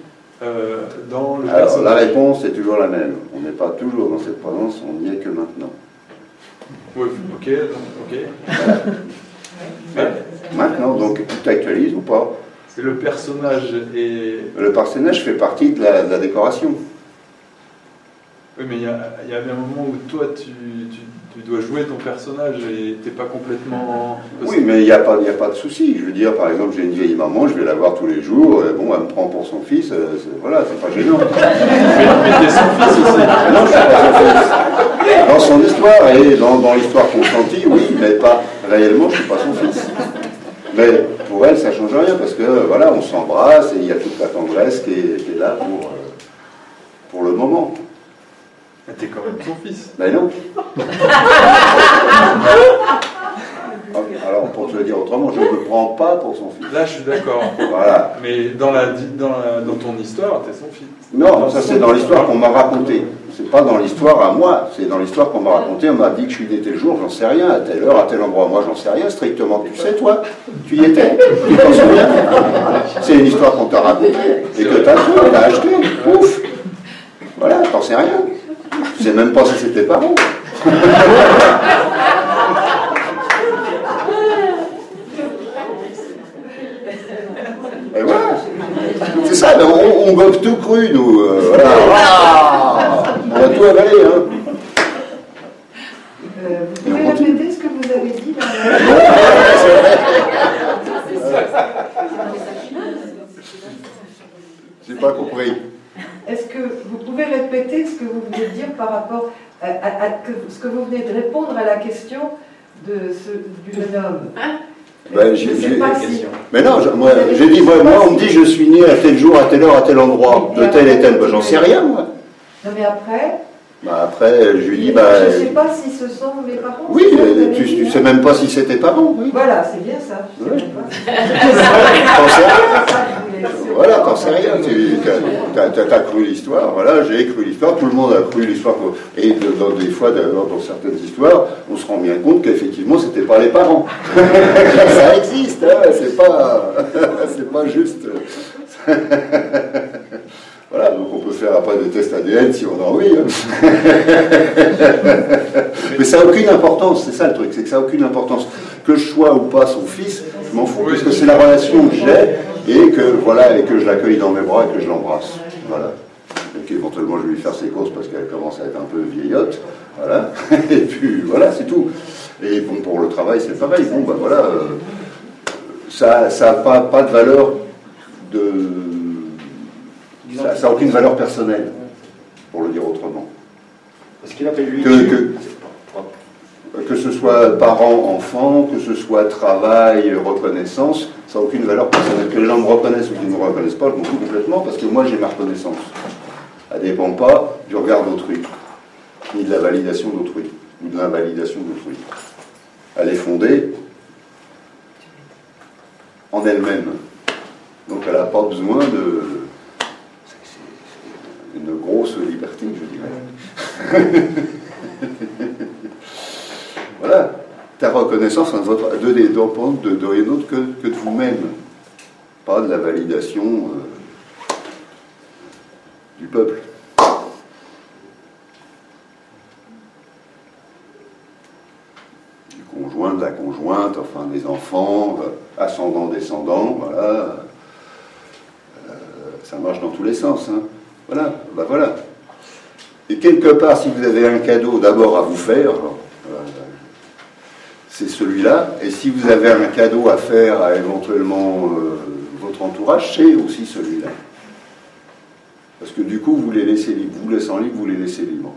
dans le Alors, personnage. la réponse est toujours la même. On n'est pas toujours dans cette présence, on n'y est que maintenant. Oui, ok, ok. Maintenant, donc, tu t'actualises ou pas? C'est le personnage et... Le personnage fait partie de la décoration. Oui, mais il y a bien un moment où toi, tu dois jouer ton personnage et t'es pas complètement... Oui, mais il n'y a pas de souci. Je veux dire, par exemple, j'ai une vieille maman, je vais la voir tous les jours. Bon, elle me prend pour son fils. Voilà, c'est pas gênant. Mais t'es son fils aussi. Non, je suis pas son fils. Dans son histoire et dans l'histoire consentie, oui, mais pas réellement, je suis pas son fils. Mais pour elle, ça change rien parce que voilà, on s'embrasse et il y a toute la tendresse qui est là pour le moment. Mais t'es quand même son fils. Mais non. Alors, pour te le dire autrement, je ne me prends pas pour son fils. Là, je suis d'accord. Voilà. Mais dans ton histoire, t'es son fils. Non, ça c'est dans l'histoire qu'on m'a racontée. C'est pas dans l'histoire à moi, c'est dans l'histoire qu'on m'a racontée. On m'a dit que je suis né tel jour, j'en sais rien, à telle heure, à tel endroit. Moi, j'en sais rien strictement. Tu sais, toi, tu y étais, tu t'en souviens. C'est une histoire qu'on t'a racontée et que t'as acheté. Ouf. Voilà, t'en sais rien. Tu sais même pas si c'était parents. Et voilà. C'est ça, on gobe tout cru, nous. Voilà. On va tout avaler, hein. Vous pouvez répéter ce que vous avez dit là? J'ai pas compris. Est-ce que vous pouvez répéter ce que vous venez de dire par rapport à ce que vous venez de répondre à la question du jeune homme? Ben, Je sais pas si... Mais non, j'ai dit, moi, on me dit je suis né à tel jour, à telle heure, à tel endroit, de tel et tel. Ben, j'en sais rien, moi. Non, mais après... Ben, après, je lui dis, je ne sais pas si ce sont mes parents. Oui, tu sais même pas si c'est tes parents. Oui. Voilà, c'est bien ça. Je sais Oui. pas. T'en sais rien. Voilà, t'en sais rien. T'as cru l'histoire, voilà, j'ai cru l'histoire, tout le monde a cru l'histoire. Et des fois, dans certaines histoires, on se rend bien compte qu'effectivement, c'était pas les parents. Ça existe, hein, c'est pas juste. Voilà, donc on peut faire après des tests ADN si on a envie. Hein. Mais ça n'a aucune importance, c'est ça le truc, c'est que ça n'a aucune importance. Que je sois ou pas son fils, je m'en fous, parce que c'est la relation que j'ai, et que voilà, et que je l'accueille dans mes bras et que je l'embrasse. Voilà. Donc éventuellement je vais lui faire ses courses parce qu'elle commence à être un peu vieillotte. Voilà. Et puis voilà, c'est tout. Et bon, pour le travail, c'est pareil. Bon, ben voilà. Ça n'a pas de valeur de. Ça n'a aucune valeur personnelle, pour le dire autrement. Parce qu'il appelle lui. Que ce soit parents, enfants, que ce soit travail, reconnaissance, ça n'a aucune valeur personnelle. Que les gens me reconnaissent ou qu'ils ne me reconnaissent pas, je m'en fous complètement, parce que moi j'ai ma reconnaissance. Elle ne dépend pas du regard d'autrui, ni de la validation d'autrui, ou de l'invalidation d'autrui. Elle est fondée en elle-même. Donc elle n'a pas besoin de... une grosse liberté, je dirais. Voilà. Ta reconnaissance ne dépend de rien d'autre que de vous-même. Pas de la validation du peuple. Du conjoint, de la conjointe, enfin des enfants, ascendant, descendant, voilà. Ça marche dans tous les sens, hein. Voilà, ben voilà. Et quelque part, si vous avez un cadeau d'abord à vous faire, c'est celui-là. Et si vous avez un cadeau à faire à éventuellement votre entourage, c'est aussi celui-là. Parce que du coup, vous les laissez libres. Vous laissant libres, vous les laissez libres.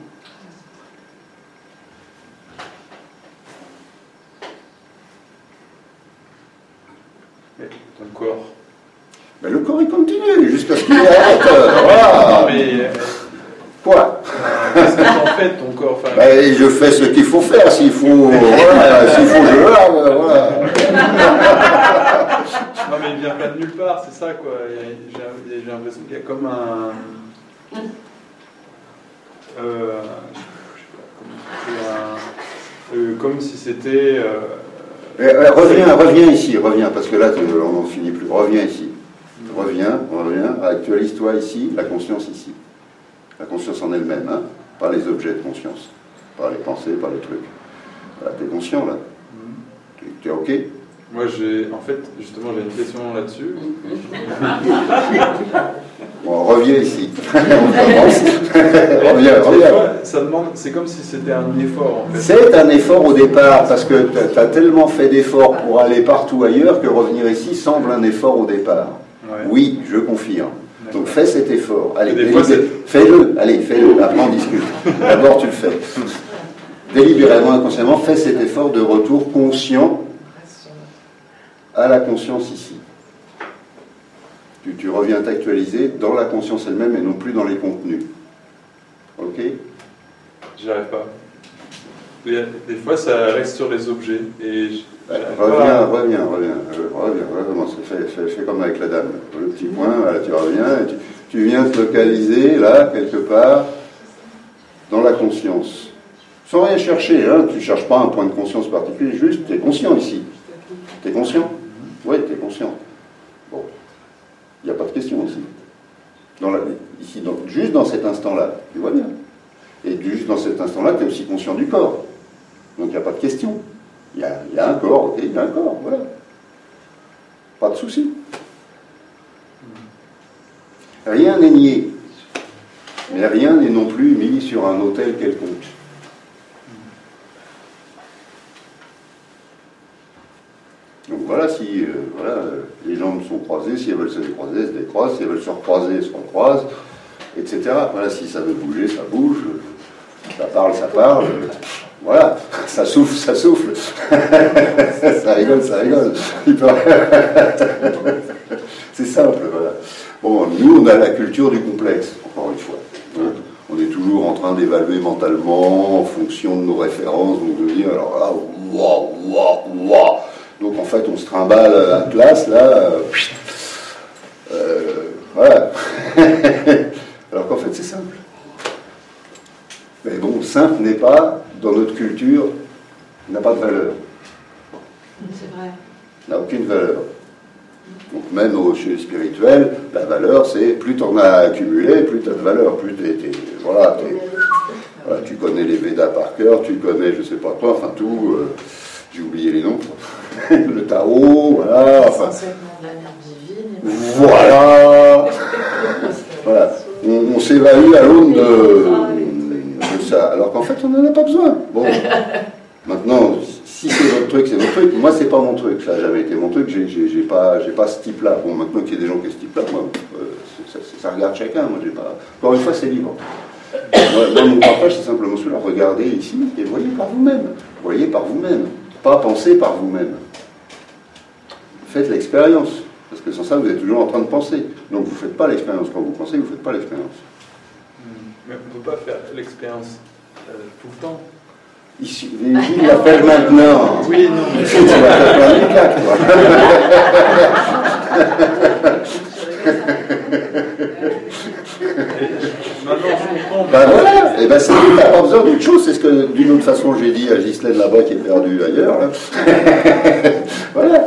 Mais ton corps. Mais le corps, il continue jusqu'à ce qu'il arrête. Voilà. Non, mais... Quoi Qu'est-ce que t'en fais de ton corps? Enfin, ben, je fais ce qu'il faut faire. S'il faut, voilà, s'il faut, je lave. Voilà. Non, mais il vient pas de nulle part, c'est ça, quoi. J'ai l'impression qu'il y a comme un... je sais pas, comme si c'était... Reviens ici, reviens, parce que là, on n'en finit plus. Reviens ici. reviens, actualise-toi ici, la conscience ici. La conscience en elle-même, hein, pas les objets de conscience, pas les pensées, pas les trucs. Voilà, t'es conscient là. T'es OK? Moi, en fait, justement, j'ai une question là-dessus. Bon, reviens ici. On commence. reviens. Ça demande, c'est comme si c'était un effort, en fait. C'est un effort au départ, parce que tu as tellement fait d'efforts pour aller partout ailleurs que revenir ici semble un effort au départ. Ouais. Oui, je confirme. Donc fais cet effort. Allez, fais-le. Allez, fais-le. Après, on discute. D'abord, tu le fais. Délibérément, inconsciemment, fais cet effort de retour conscient à la conscience ici. Tu reviens t'actualiser dans la conscience elle-même et non plus dans les contenus. Ok? J'y arrive pas. Des fois, ça reste sur les objets. Et reviens. Fais comme avec la dame. Le petit point, là, tu reviens, et tu viens te localiser, là, quelque part, dans la conscience. Sans rien chercher, hein. Tu ne cherches pas un point de conscience particulier, juste, tu es conscient ici. Tu es conscient? Oui, tu es conscient. Bon. Il n'y a pas de question ici. Juste dans cet instant-là, tu vois bien. Et juste dans cet instant-là, tu es aussi conscient du corps. Donc il n'y a pas de question. Il y a un corps, ok, il y a un corps, voilà. Pas de souci. Rien n'est nié. Mais rien n'est non plus mis sur un autel quelconque. Donc voilà, si les jambes sont croisées, si elles veulent se décroiser, elles se décroisent, si elles veulent se recroiser, elles se recroisent, etc. Voilà, si ça veut bouger, ça bouge, ça parle, voilà, ça souffle, ça souffle, ça rigole. C'est simple, voilà. Bon, nous, on a la culture du complexe, encore une fois. On est toujours en train d'évaluer mentalement, en fonction de nos références, donc de dire, alors là, waouh. Donc en fait, on se trimballe à classe, là, voilà. Alors qu'en fait, c'est simple. Mais bon, simple n'est pas, dans notre culture, n'a pas de valeur. C'est vrai. N'a aucune valeur. Donc même chez les spirituels, la valeur, c'est plus tu en as accumulé, plus tu as de valeur, plus voilà, tu connais les Védas par cœur, tu connais, je sais pas quoi, enfin tout, j'ai oublié les noms, le Tao, voilà, enfin... Voilà. Voilà. On s'évalue à l'aune de ça, alors qu'en fait, on n'en a pas besoin. Bon, maintenant, si c'est votre truc, c'est votre truc. Moi, c'est pas mon truc. Ça n'a jamais été mon truc. J'ai pas ce type-là. Bon, maintenant qu'il y a des gens qui ont ce type-là, moi, ça regarde chacun. Moi, j'ai pas... Encore une fois, c'est libre. Moi, mon partage, c'est simplement celui-là. Regardez ici et voyez par vous-même. Voyez par vous-même. Pas penser par vous-même. Faites l'expérience. Parce que sans ça, vous êtes toujours en train de penser. Donc, vous ne faites pas l'expérience. Quand vous pensez, vous ne faites pas l'expérience. Mais on ne peut pas faire l'expérience tout le temps. Il l'appelle maintenant. Oui, non. Mais... Tu vas faire plein de cac, toi. Maintenant, je comprends. Ben voilà, et ben c'est tout, t'as pas besoin d'autre chose, c'est ce que d'une autre façon j'ai dit à Ghislaine là-bas qui est perdue ailleurs. Là. Voilà.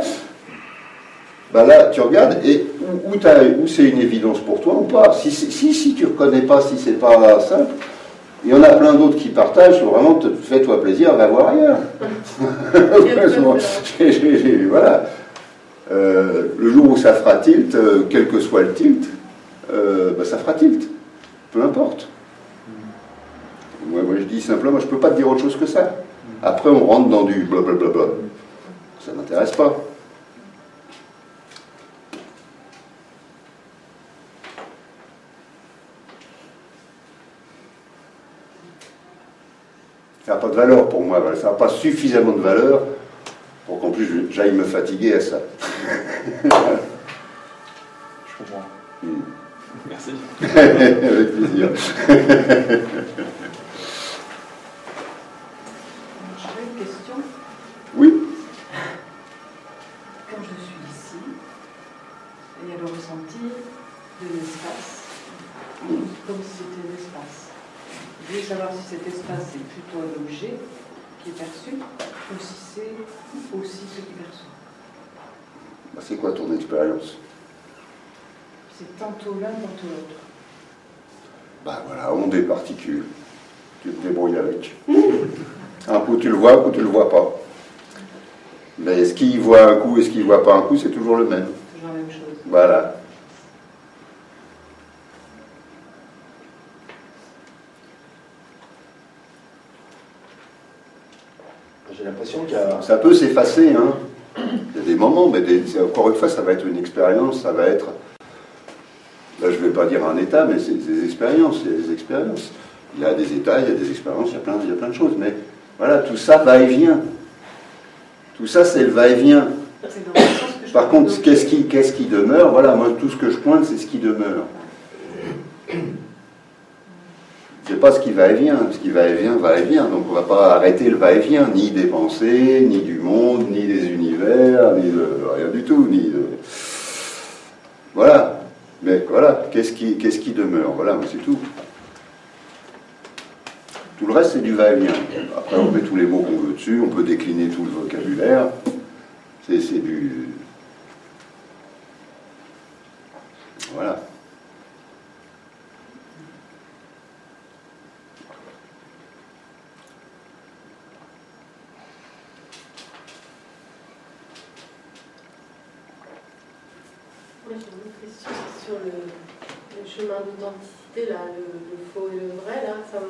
Ben là, tu regardes, et où c'est une évidence pour toi ou pas. Si tu ne reconnais pas, si c'est pas simple, il y en a plein d'autres qui partagent, vraiment, fais-toi plaisir, va voir ailleurs. Voilà. Le jour où ça fera tilt, quel que soit le tilt, ben ça fera tilt. Peu importe. Moi, je dis simplement, je ne peux pas te dire autre chose que ça. Après, on rentre dans du blablabla. Ça ne m'intéresse pas. Ça n'a pas de valeur pour moi. Ça n'a pas suffisamment de valeur pour qu'en plus j'aille me fatiguer à ça. Je comprends. Merci. Avec plaisir. J'avais une question. Oui. Quand je suis ici, il y a le ressenti de l'espace, comme si c'était l'espace. Je voulais savoir si cet espace est plutôt un objet qui est perçu, ou si c'est aussi ce qui perçoit. C'est quoi ton expérience? C'est tantôt l'un, tantôt l'autre. Ben voilà, on des particules. Tu te débrouilles avec. Un coup tu le vois, un coup tu le vois pas. Mais ce qui voit un coup et ce qui voit pas un coup, c'est toujours le même. Toujours la même chose. Voilà. J'ai l'impression qu'il y a... Ça peut s'effacer, hein. Il y a des moments, mais encore une fois, ça va être une expérience, ça va être... Là, je ne vais pas dire un état, mais c'est des expériences, il y a des expériences. Il y a des états, il y a des expériences, il y a plein de choses. Mais voilà, tout ça va et vient. Tout ça, c'est le va-et-vient. Par contre, qu'est-ce qui demeure? Voilà, moi, tout ce que je pointe, c'est ce qui demeure. C'est pas ce qui va et vient. Ce qui va et vient, va et vient. Donc on ne va pas arrêter le va et vient, ni des pensées, ni du monde, ni des univers, ni de rien du tout. Voilà. Mais voilà, qu'est-ce qui demeure? Voilà, c'est tout. Tout le reste, c'est du va et vient. Après, on met tous les mots qu'on veut dessus, on peut décliner tout le vocabulaire. C'est du... Voilà. Moi, j'ai une question sur le chemin d'authenticité, là, le faux et le vrai, là, ça me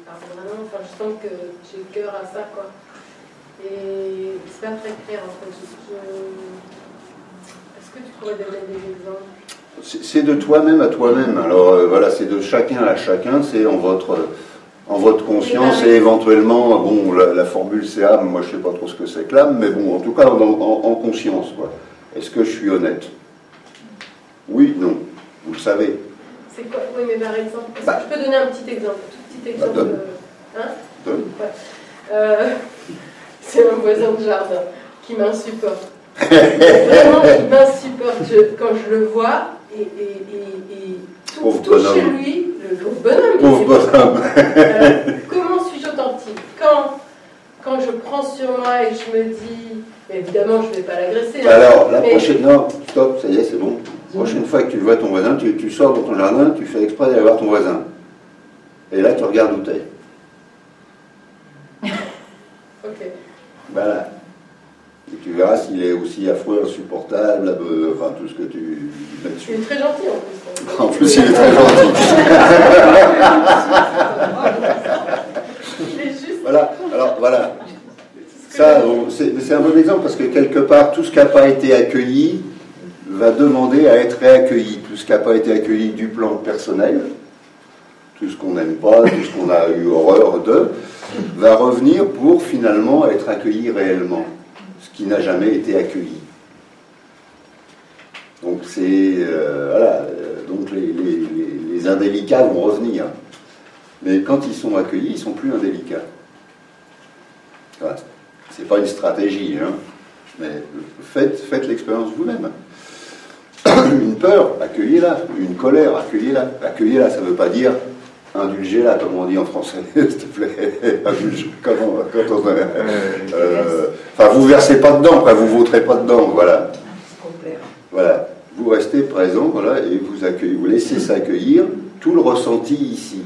parle vraiment. Enfin, je sens que j'ai le cœur à ça, quoi. Et c'est pas très clair, en fait. Est-ce que tu pourrais donner des exemples? C'est de toi-même à toi-même. Alors voilà, c'est de chacun à chacun, c'est en votre conscience et éventuellement, bon, la formule c'est âme, moi je sais pas trop ce que c'est que l'âme, mais bon, en tout cas en conscience, quoi. Est-ce que je suis honnête? Oui, non, vous le savez. C'est quoi? Oui, mais par exemple, est-ce que je peux donner un petit exemple? Un tout petit exemple. Donne. Hein? Donne. Ouais. C'est un voisin de jardin qui m'insupporte. Vraiment, qui m'insupporte. Quand je le vois, et tout chez lui, le pauvre bonhomme. Pauvre bonhomme. Comment suis-je authentique? Quand je prends sur moi et je me dis, mais évidemment, je ne vais pas l'agresser. Hein, alors, la prochaine... Non, stop, ça y est, c'est bon. La prochaine fois que tu vois ton voisin, tu sors dans ton jardin, tu fais exprès d'aller voir ton voisin. Et là, tu regardes où t'es. Ok. Voilà. Et tu verras s'il est aussi affreux, insupportable, enfin tout ce que tu mets dessus. Il est très gentil en plus. En plus, il est très gentil. Il est juste... Voilà, alors voilà. Ça, c'est un bon exemple parce que quelque part, tout ce qui n'a pas été accueilli va demander à être réaccueilli. Tout ce qui n'a pas été accueilli du plan personnel, tout ce qu'on n'aime pas, tout ce qu'on a eu horreur de, va revenir pour finalement être accueilli réellement. Ce qui n'a jamais été accueilli. Donc c'est... voilà. Donc les indélicats vont revenir. Mais quand ils sont accueillis, ils ne sont plus indélicats. Voilà. C'est pas une stratégie, hein. Mais faites l'expérience vous-même. Une peur, accueillez-la. Une colère, accueillez-la. Accueillez-la, ça ne veut pas dire indulgez-la, comme on dit en français, s'il te plaît. Enfin, vous versez pas dedans, quoi, vous vautrez pas dedans, voilà. Voilà. Vous restez présent, voilà, et vous accueillez, vous laissez s'accueillir tout le ressenti ici.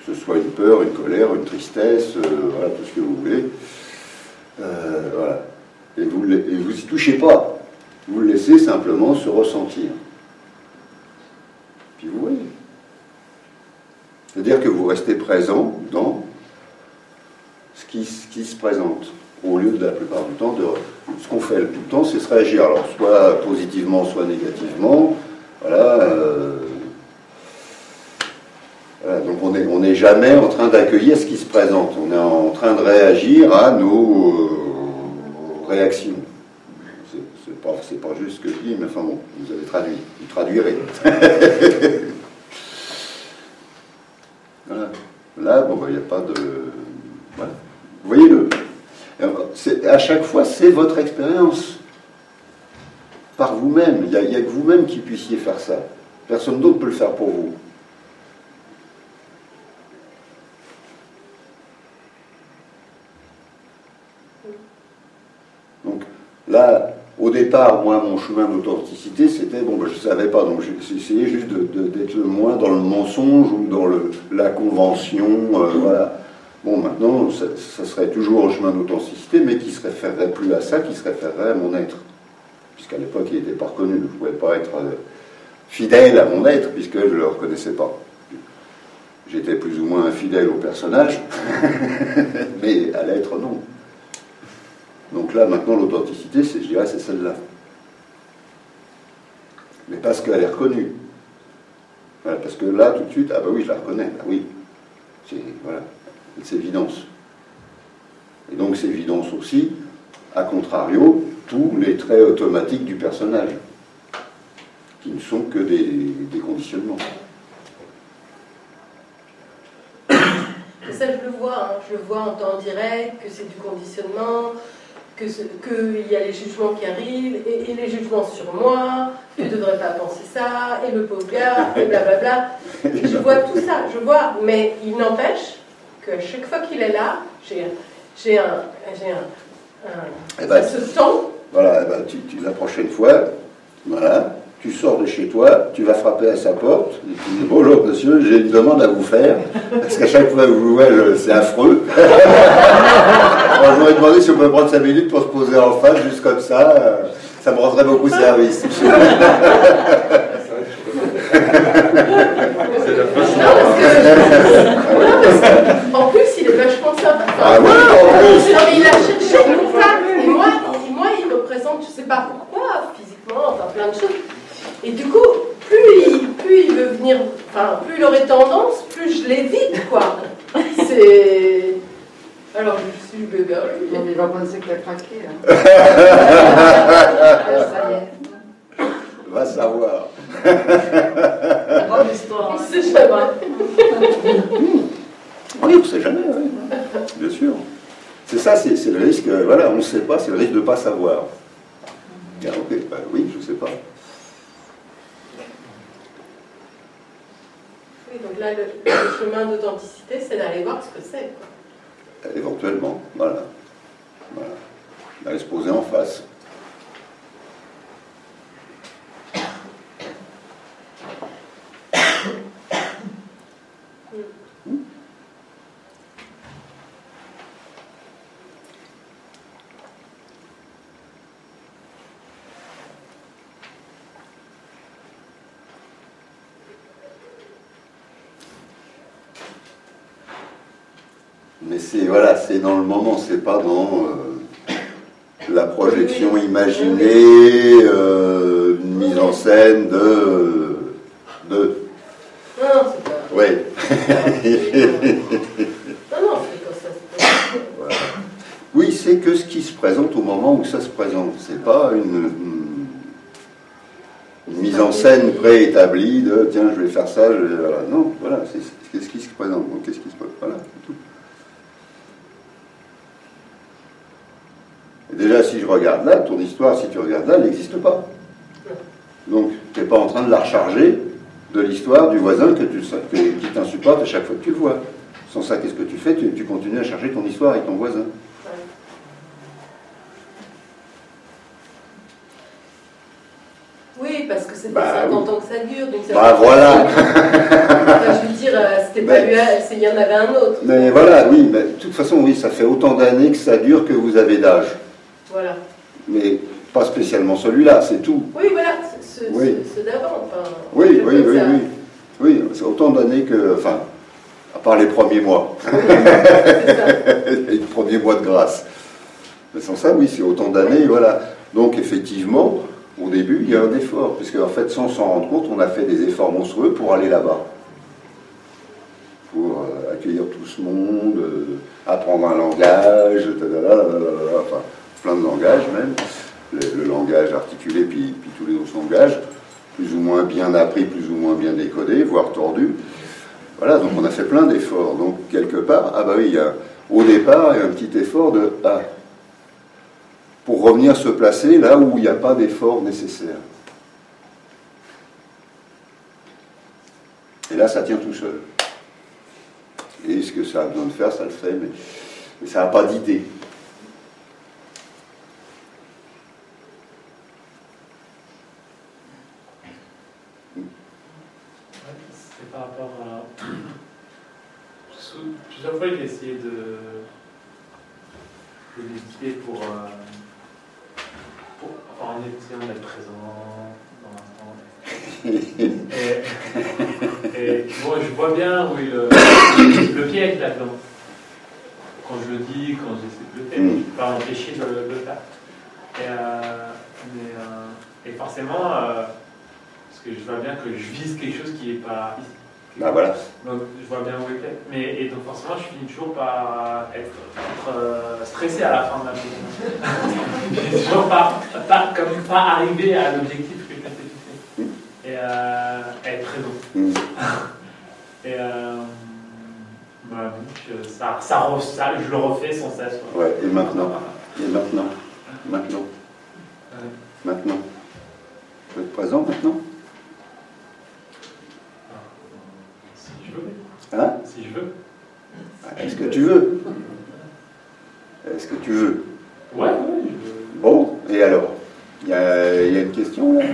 Que ce soit une peur, une colère, une tristesse, voilà, tout ce que vous voulez. Voilà. Et vous y touchez pas. Vous le laissez simplement se ressentir. Puis vous voyez. C'est-à-dire que vous restez présent dans ce qui se présente. Au lieu de la plupart du temps, ce qu'on fait tout le temps, c'est se réagir. Alors, soit positivement, soit négativement. Voilà. Voilà, donc on n'est jamais en train d'accueillir ce qui se présente. On est en train de réagir à nos réactions. C'est pas juste ce que je dis, mais enfin bon, vous avez traduit. Vous traduirez. Voilà. Là, bon, il n'y a pas de... Voilà. Vous voyez, à chaque fois, c'est votre expérience. Par vous-même. Il n'y a que vous-même qui puissiez faire ça. Personne d'autre peut le faire pour vous. Donc, là, au départ, départ, moi, mon chemin d'authenticité, c'était, bon, ben, je ne savais pas, donc j'ai essayé juste d'être le moins dans le mensonge ou dans la convention, voilà. Bon, maintenant, ça serait toujours un chemin d'authenticité, mais qui se référerait plus à ça, qui se référerait à mon être. Puisqu'à l'époque, il n'était pas reconnu, je ne pouvais pas être fidèle à mon être, puisque je ne le reconnaissais pas. J'étais plus ou moins infidèle au personnage, mais à l'être, non. Donc là, maintenant, l'authenticité, je dirais, c'est celle-là. Mais parce qu'elle est reconnue. Voilà, parce que là, tout de suite, ah bah oui, je la reconnais, ah oui. Voilà, c'est évidence. Et donc, c'est évidence aussi, à contrario, tous les traits automatiques du personnage, qui ne sont que des conditionnements. Et ça, je le vois, hein. Je le vois en temps direct, que c'est du conditionnement, qu'il y a les jugements qui arrivent, et les jugements sur moi, tu ne devrais pas penser ça, et le pauvre gars, et blablabla. Et je vois tout ça, je vois, mais il n'empêche qu'à chaque fois qu'il est là, j'ai un ça se sent. Voilà, la prochaine fois, voilà, tu sors de chez toi, tu vas frapper à sa porte, et tu dis bonjour monsieur, j'ai une demande à vous faire, parce qu'à chaque fois que vous jouez, c'est affreux. Alors, je voudrais demander si on peut prendre 5 minutes pour se poser en face, juste comme ça me rendrait beaucoup service. Non, en plus, il est vachement sympa. Ah ouais, en plus. Non, mais il a cherché le contact. Et moi, il représente, je sais pas pourquoi, physiquement, enfin plein de choses. Et du coup, plus il veut venir, enfin, plus il aurait tendance, plus je l'évite, quoi. C'est. Alors, je suis bébé. Non, mais il va penser que t'as craqué. Hein. Ça y est. Va savoir. Grande histoire. On sait jamais. Oui, on ne sait jamais, oui. Bien sûr. C'est ça, c'est le risque, voilà, on ne sait pas, c'est le risque de ne pas savoir. Ah, ok, ben oui, je ne sais pas. Oui, donc là, le chemin d'authenticité, c'est d'aller voir ce que c'est, quoi. Éventuellement, voilà. D'aller se poser en face. Mais c'est dans le moment, c'est pas dans la projection imaginée, une mise en scène de... Non, c'est pas... Oui. Non, c'est comme ça. Voilà. Oui, c'est que ce qui se présente au moment où ça se présente. C'est pas une mise en scène préétablie de tiens, je vais faire ça, voilà. Non, voilà, c'est ce qui se présente. Donc, qu'est-ce qui se présente? Voilà, c'est tout. Et déjà, si je regarde là, ton histoire, si tu regardes là, elle n'existe pas. Donc, tu n'es pas en train de la recharger de l'histoire du voisin qui t'insupporte à chaque fois que tu le vois. Sans ça, qu'est-ce que tu fais? Tu continues à charger ton histoire avec ton voisin. Oui, parce que c'était 50 ans que ça dure. Donc ça voilà. Enfin, je veux dire, c'était pas lui, il y en avait un autre. Mais voilà, oui, mais de toute façon, oui, ça fait autant d'années que ça dure que vous avez d'âge. Voilà. Mais pas spécialement celui-là, c'est tout. Oui, voilà, ceux d'avant. Enfin, oui, c'est autant d'années que, enfin, à part les premiers mois. Les premiers mois de grâce. Mais sans ça, oui, c'est autant d'années, voilà. Donc, effectivement, au début, il y a un effort, puisque, en fait, sans s'en rendre compte, on a fait des efforts monstrueux pour aller là-bas. Pour accueillir tout ce monde, apprendre un langage, enfin, plein de langages même, le langage articulé, puis tous les autres langages, plus ou moins bien appris, plus ou moins bien décodés, voire tordus. Voilà, donc on a fait plein d'efforts. Donc, quelque part, ah bah oui, au départ, il y a un petit effort pour revenir se placer là où il n'y a pas d'effort nécessaire. Et là, ça tient tout seul. Et ce que ça a besoin de faire, ça le fait, mais ça n'a pas d'idée. c'est par rapport à... Plusieurs fois, j'ai essayé de méditer pour en essayant d'être présent dans l'instant. Et bon, je vois bien où le piège là-dedans. Quand je le dis, quand j'essaie de le faire, je ne peux pas m'empêcher de le faire. Et forcément, parce que je vois bien que je vise quelque chose qui n'est pas ici. Ah, voilà. Donc je vois bien où il est. Et donc forcément, je finis toujours par être stressé à la fin de ma journée. Je finis toujours pas arriver à l'objectif que je m'étais fixé. Et être présent. Et je le refais sans cesse. Ouais, et maintenant. Maintenant. Vous êtes présent maintenant? Si je veux. Hein? Si je veux. Est-ce que tu veux? Est-ce que tu veux? Ouais, je veux. Bon, et alors? Il y a une question là?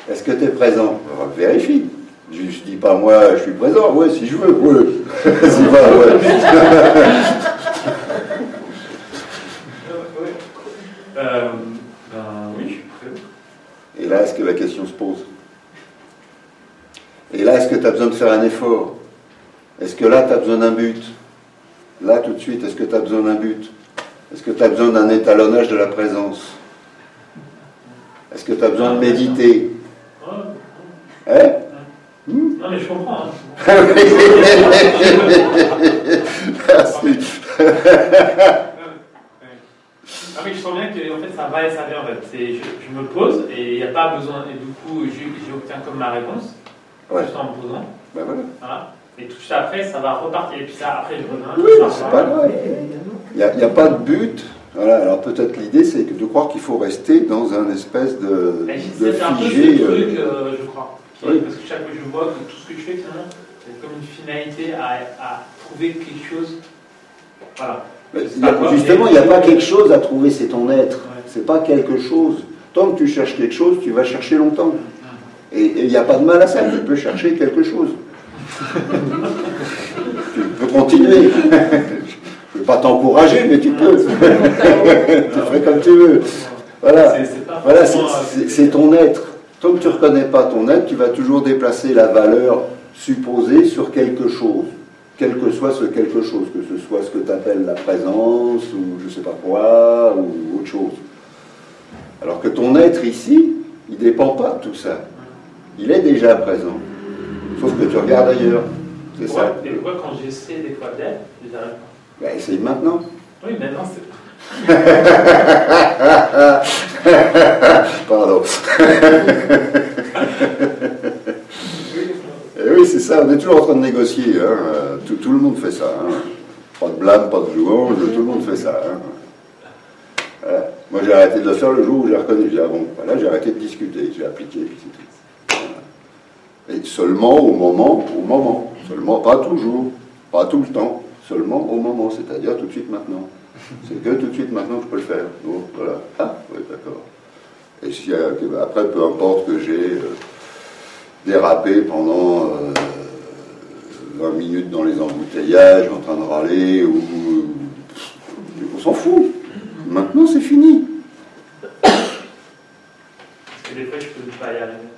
Est-ce que tu es présent? Alors, vérifie. Je dis pas moi, je suis présent. Ouais, si je veux. Ouais. Si pas, ouais. Oui, je suis présent. Et là, est-ce que la question se pose? Et là, est-ce que tu as besoin de faire un effort? Est-ce que là, tu as besoin d'un but? Là, tout de suite, est-ce que tu as besoin d'un but? Est-ce que tu as besoin d'un étalonnage de la présence? Est-ce que tu as besoin de méditer? Hein? Non, mais je comprends. Merci. Ah oui, je sens bien que en fait, ça va et ça vient. En fait. Je me pose et il n'y a pas besoin. Et du coup, j'obtiens comme ma réponse. Ouais. Juste en me posant. Ben voilà. Voilà. Et tout ça après, ça va repartir. Et puis ça, après, je reviens. Oui, c'est pas grave. Il n'y a pas de but. Voilà. Alors peut-être l'idée, c'est de croire qu'il faut rester dans un espèce de c'est un peu figé. ce truc, je crois. Oui. Parce que chaque fois que je vois que tout ce que je fais, finalement, c'est comme une finalité à trouver quelque chose. Voilà. Justement, il n'y a pas quelque chose à trouver, c'est ton être. Ouais. C'est pas quelque chose. Tant que tu cherches quelque chose, tu vas chercher longtemps. Et il n'y a pas de mal à ça, tu peux chercher quelque chose. Tu peux continuer. Je ne vais pas t'encourager, mais tu peux. Tu ferais comme tu veux. Voilà, c'est ton être. Tant que tu ne reconnais pas ton être, tu vas toujours déplacer la valeur supposée sur quelque chose. Quel que soit ce quelque chose, que ce soit ce que tu appelles la présence, ou je ne sais pas quoi, ou autre chose. Alors que ton être ici, il ne dépend pas de tout ça. Il est déjà présent. Sauf que tu regardes ailleurs. C'est ça. Et moi, quand j'essaie des fois d'être, je n'arrive pas. Ben, essaye maintenant. Oui, maintenant c'est... Pardon. Et oui, c'est ça, on est toujours en train de négocier. Hein. Tout le monde fait ça. Hein. Pas de blâme, pas de louange, tout le monde fait ça. Hein. Voilà. Moi, j'ai arrêté de le faire le jour où j'ai reconnu. J'ai dit, ah bon, voilà, j'ai arrêté de discuter, j'ai appliqué, puis c'est tout. Voilà. Et seulement au moment. Seulement, pas toujours, pas tout le temps, seulement au moment, c'est-à-dire tout de suite maintenant. C'est que tout de suite maintenant que je peux le faire. Donc, voilà. Ah, oui, d'accord. Et si, après, peu importe que j'ai dérapé pendant 20 minutes dans les embouteillages, en train de râler, on s'en fout. Maintenant, c'est fini. Parce que des fois, je peux pas y arriver.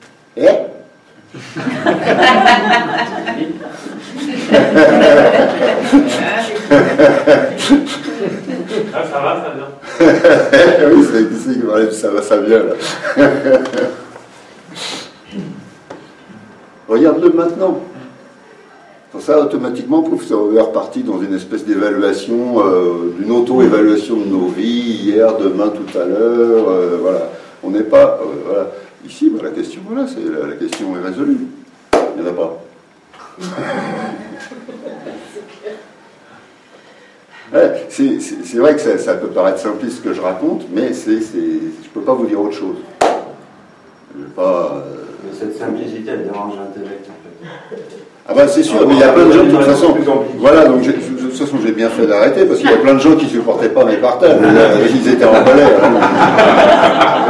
Ah, ça va, ça vient. Oui, ça va, ça vient là. Regarde-le maintenant. Pour ça, automatiquement, professeur Weber est reparti dans une espèce d'évaluation, d'une auto-évaluation de nos vies, hier, demain, tout à l'heure, voilà. On n'est pas, voilà. Ici, la question, voilà, la question est résolue. Il n'y en a pas. Ouais, c'est vrai que ça peut paraître simpliste ce que je raconte, mais je ne peux pas vous dire autre chose. Je vais pas... Mais cette simplicité, elle dérange l'intellect, en fait. Ah ben c'est sûr, mais il y a plein de gens de toute façon. Voilà, donc de toute façon j'ai bien fait d'arrêter parce qu'il y a plein de gens qui ne supportaient pas mes partages. Ils étaient en colère.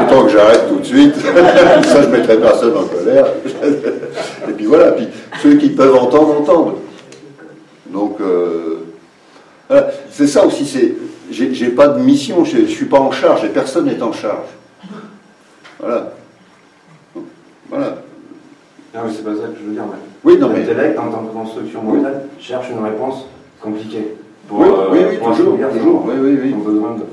Autant que j'arrête tout de suite. Ça, je ne mettrai personne en colère. Et puis voilà, puis ceux qui peuvent entendre, entendent. Donc, voilà. C'est ça aussi, j'ai pas de mission, je suis pas en charge, et personne n'est en charge. Voilà. Voilà. Non, mais c'est pas ça que je veux dire. Mais oui, non, mais... L'intellect, en tant que construction mentale, cherche une réponse compliquée. Pour, oui, oui, pour toujours, assouvir toujours. Oui, oui, oui. son besoin de...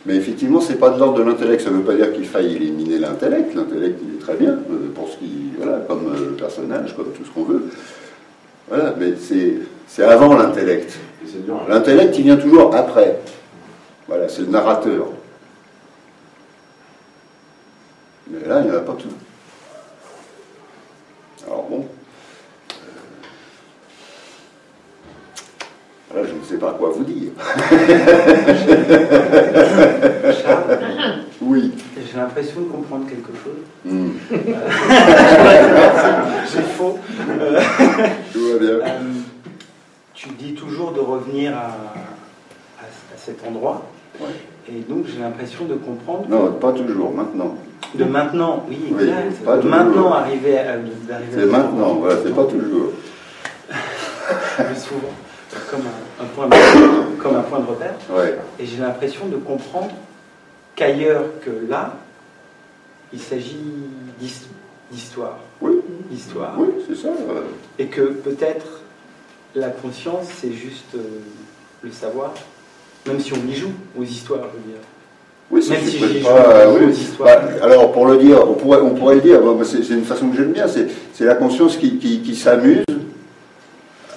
Mais effectivement, c'est pas de l'ordre de l'intellect. Ça ne veut pas dire qu'il faille éliminer l'intellect. L'intellect, il est très bien, pour ce qui, voilà, comme le personnage, comme tout ce qu'on veut. Voilà, mais c'est avant l'intellect. L'intellect, il vient toujours après. Voilà, c'est le narrateur. Mais là, il n'y en a pas tout. Alors bon. Là, je ne sais pas quoi vous dire. Charles, oui. J'ai l'impression de comprendre quelque chose. C'est faux. Tout va bien. Tu dis toujours de revenir à cet endroit. Ouais. Et donc, j'ai l'impression de comprendre. Non, pas toujours, maintenant. De maintenant, oui, exact. Oui, pas de toujours. maintenant arriver à c'est maintenant, voilà, c'est pas toujours. Mais souvent, comme un point de repère. Ouais. Et j'ai l'impression de comprendre qu'ailleurs que là, il s'agit d'histoire. Oui. D'histoire. Oui, c'est ça. Et que peut-être la conscience, c'est juste le savoir. Même si on y joue aux histoires, je veux dire. Oui, ça, même si je j'y joue pas, aux oui. histoires. Bah, alors, pour le dire, on pourrait le dire, bah, c'est une façon que j'aime bien, c'est la conscience qui s'amuse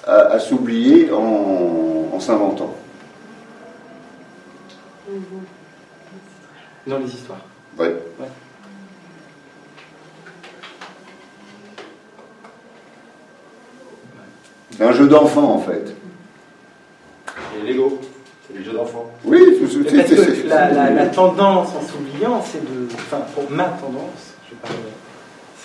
à s'oublier en s'inventant. Dans les histoires. Ouais. Ouais. C'est un jeu d'enfant, en fait. Et Lego, c'est des jeux d'enfants. Oui, parce que la tendance en s'oubliant, c'est de... Enfin, pour ma tendance, je parle,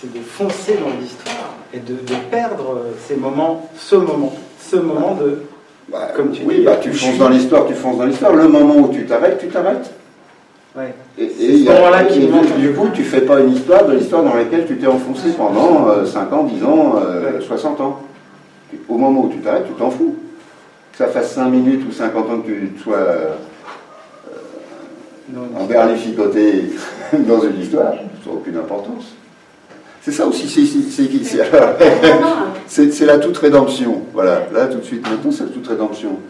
c'est de foncer dans l'histoire et de perdre ces moments, ce moment de... Bah, comme tu oui, dis, bah, tu fonces dans l'histoire, tu fonces dans l'histoire. Le moment où tu t'arrêtes, tu t'arrêtes. Ouais. Et du coup, tu fais pas une histoire de l'histoire dans laquelle tu t'es enfoncé pendant 5 ans, 10 ans, 60 ans. Au moment où tu t'arrêtes, tu t'en fous. Que ça fasse 5 minutes ou 50 ans que tu sois emberlificoté dans une histoire, ça n'a aucune importance. C'est ça aussi, c'est la toute rédemption. Voilà, là tout de suite, maintenant c'est la toute rédemption.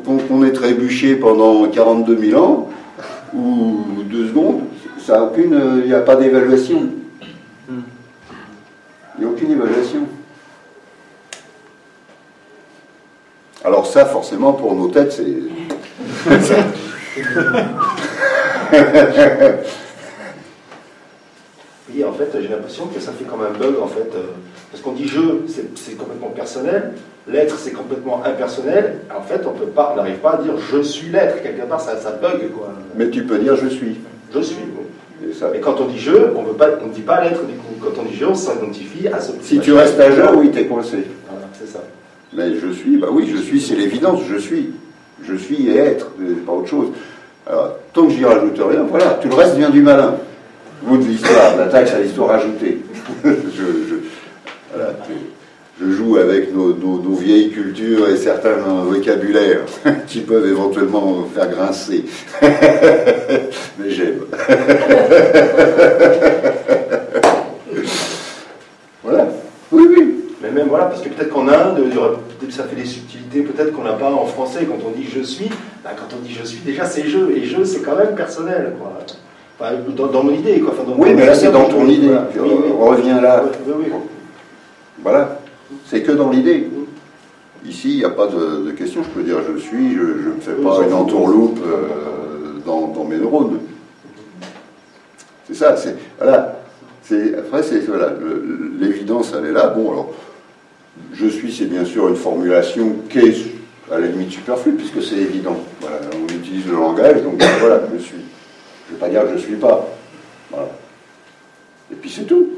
Qu'on ait trébuché pendant 42 000 ans, ou 2 secondes, ça a aucune, il n'y a pas d'évaluation. Il n'y a aucune évaluation. Alors ça, forcément, pour nos têtes, c'est... Oui, en fait, j'ai l'impression que ça fait comme un bug, en fait. Parce qu'on dit jeu, c'est complètement personnel. L'être, c'est complètement impersonnel. En fait, on n'arrive pas à dire je suis l'être. Quelque part, ça bug, quoi. Mais tu peux dire je suis. Je suis, oui. Et quand on dit je, on ne dit pas l'être, du coup. Quand on dit je, on s'identifie à ce... Si tu restes à jeu, oui, t'es coincé. Voilà, c'est ça. Mais je suis, bah oui, je suis, c'est l'évidence, je suis. Je suis et être, pas autre chose. Alors, tant que j'y rajoute rien, voilà, tout le reste vient du malin. Ou de l'histoire, la taxe à l'histoire ajoutée. Voilà, je joue avec nos vieilles cultures et certains vocabulaires qui peuvent éventuellement me faire grincer. Mais j'aime. Voilà. Oui, oui. Mais même voilà, parce que peut-être qu'en Inde, ça fait des subtilités, peut-être qu'on n'a pas en français, quand on dit je suis, bah, quand on dit je suis, déjà c'est je, et je c'est quand même personnel, quoi. Enfin, dans mon idée, quoi. Enfin, oui, mais là c'est dans ton idée. Voilà. Oui, on revient là. Oui. Voilà. C'est que dans l'idée. Ici, il n'y a pas de question. Je peux dire je suis, je ne fais pas une entourloupe dans mes neurones. C'est ça, voilà. Après, voilà, l'évidence, elle est là. Bon, alors, je suis, c'est bien sûr une formulation qui est à la limite superflue, puisque c'est évident. Voilà, on utilise le langage, donc voilà, je suis. Je ne vais pas dire que je ne suis pas. Voilà. Et puis c'est tout.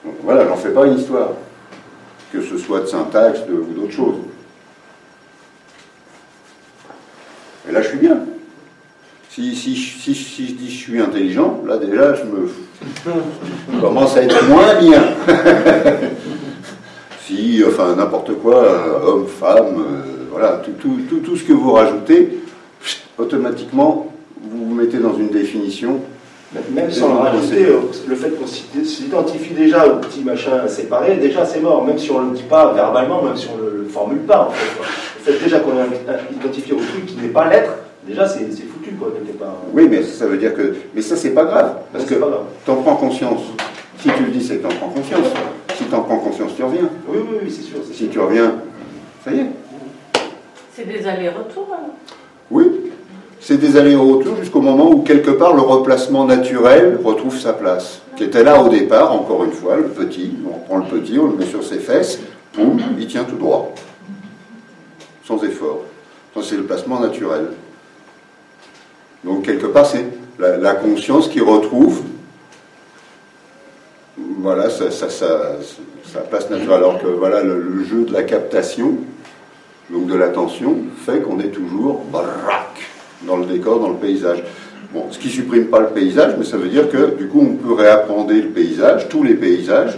Donc voilà, j'en fais pas une histoire. Que ce soit de syntaxe ou d'autre chose. Et là, je suis bien. Si je dis je suis intelligent, là déjà je commence à être moins bien. Si, enfin n'importe quoi, homme, femme, voilà, tout ce que vous rajoutez, automatiquement vous vous mettez dans une définition. Même sans le rajouter, le fait qu'on s'identifie déjà au petit machin séparé, déjà c'est mort, même si on ne le dit pas verbalement, même si on ne le formule pas en fait. Le fait déjà qu'on est identifié au truc qui n'est pas l'être, déjà c'est foutu quoi, quelque part. Oui, mais ça veut dire que. Mais ça c'est pas grave, parce que t'en prends conscience. Si tu le dis, c'est que t'en prends conscience. Si t'en prends conscience, tu reviens. Oui, c'est sûr. Si tu reviens, ça y est. C'est des allers-retours alors. Oui. C'est des allers-retours jusqu'au moment où, quelque part, le replacement naturel retrouve sa place. Qui était là au départ, encore une fois, le petit. On prend le petit, on le met sur ses fesses, poum, il tient tout droit. Sans effort. Ça, c'est le placement naturel. Donc, quelque part, c'est la conscience qui retrouve voilà, sa place naturelle. Alors que, voilà, le jeu de la captation, donc de l'attention, fait qu'on est toujours dans le décor, dans le paysage. Bon, ce qui ne supprime pas le paysage, mais ça veut dire que, du coup, on peut réappréhender le paysage, tous les paysages,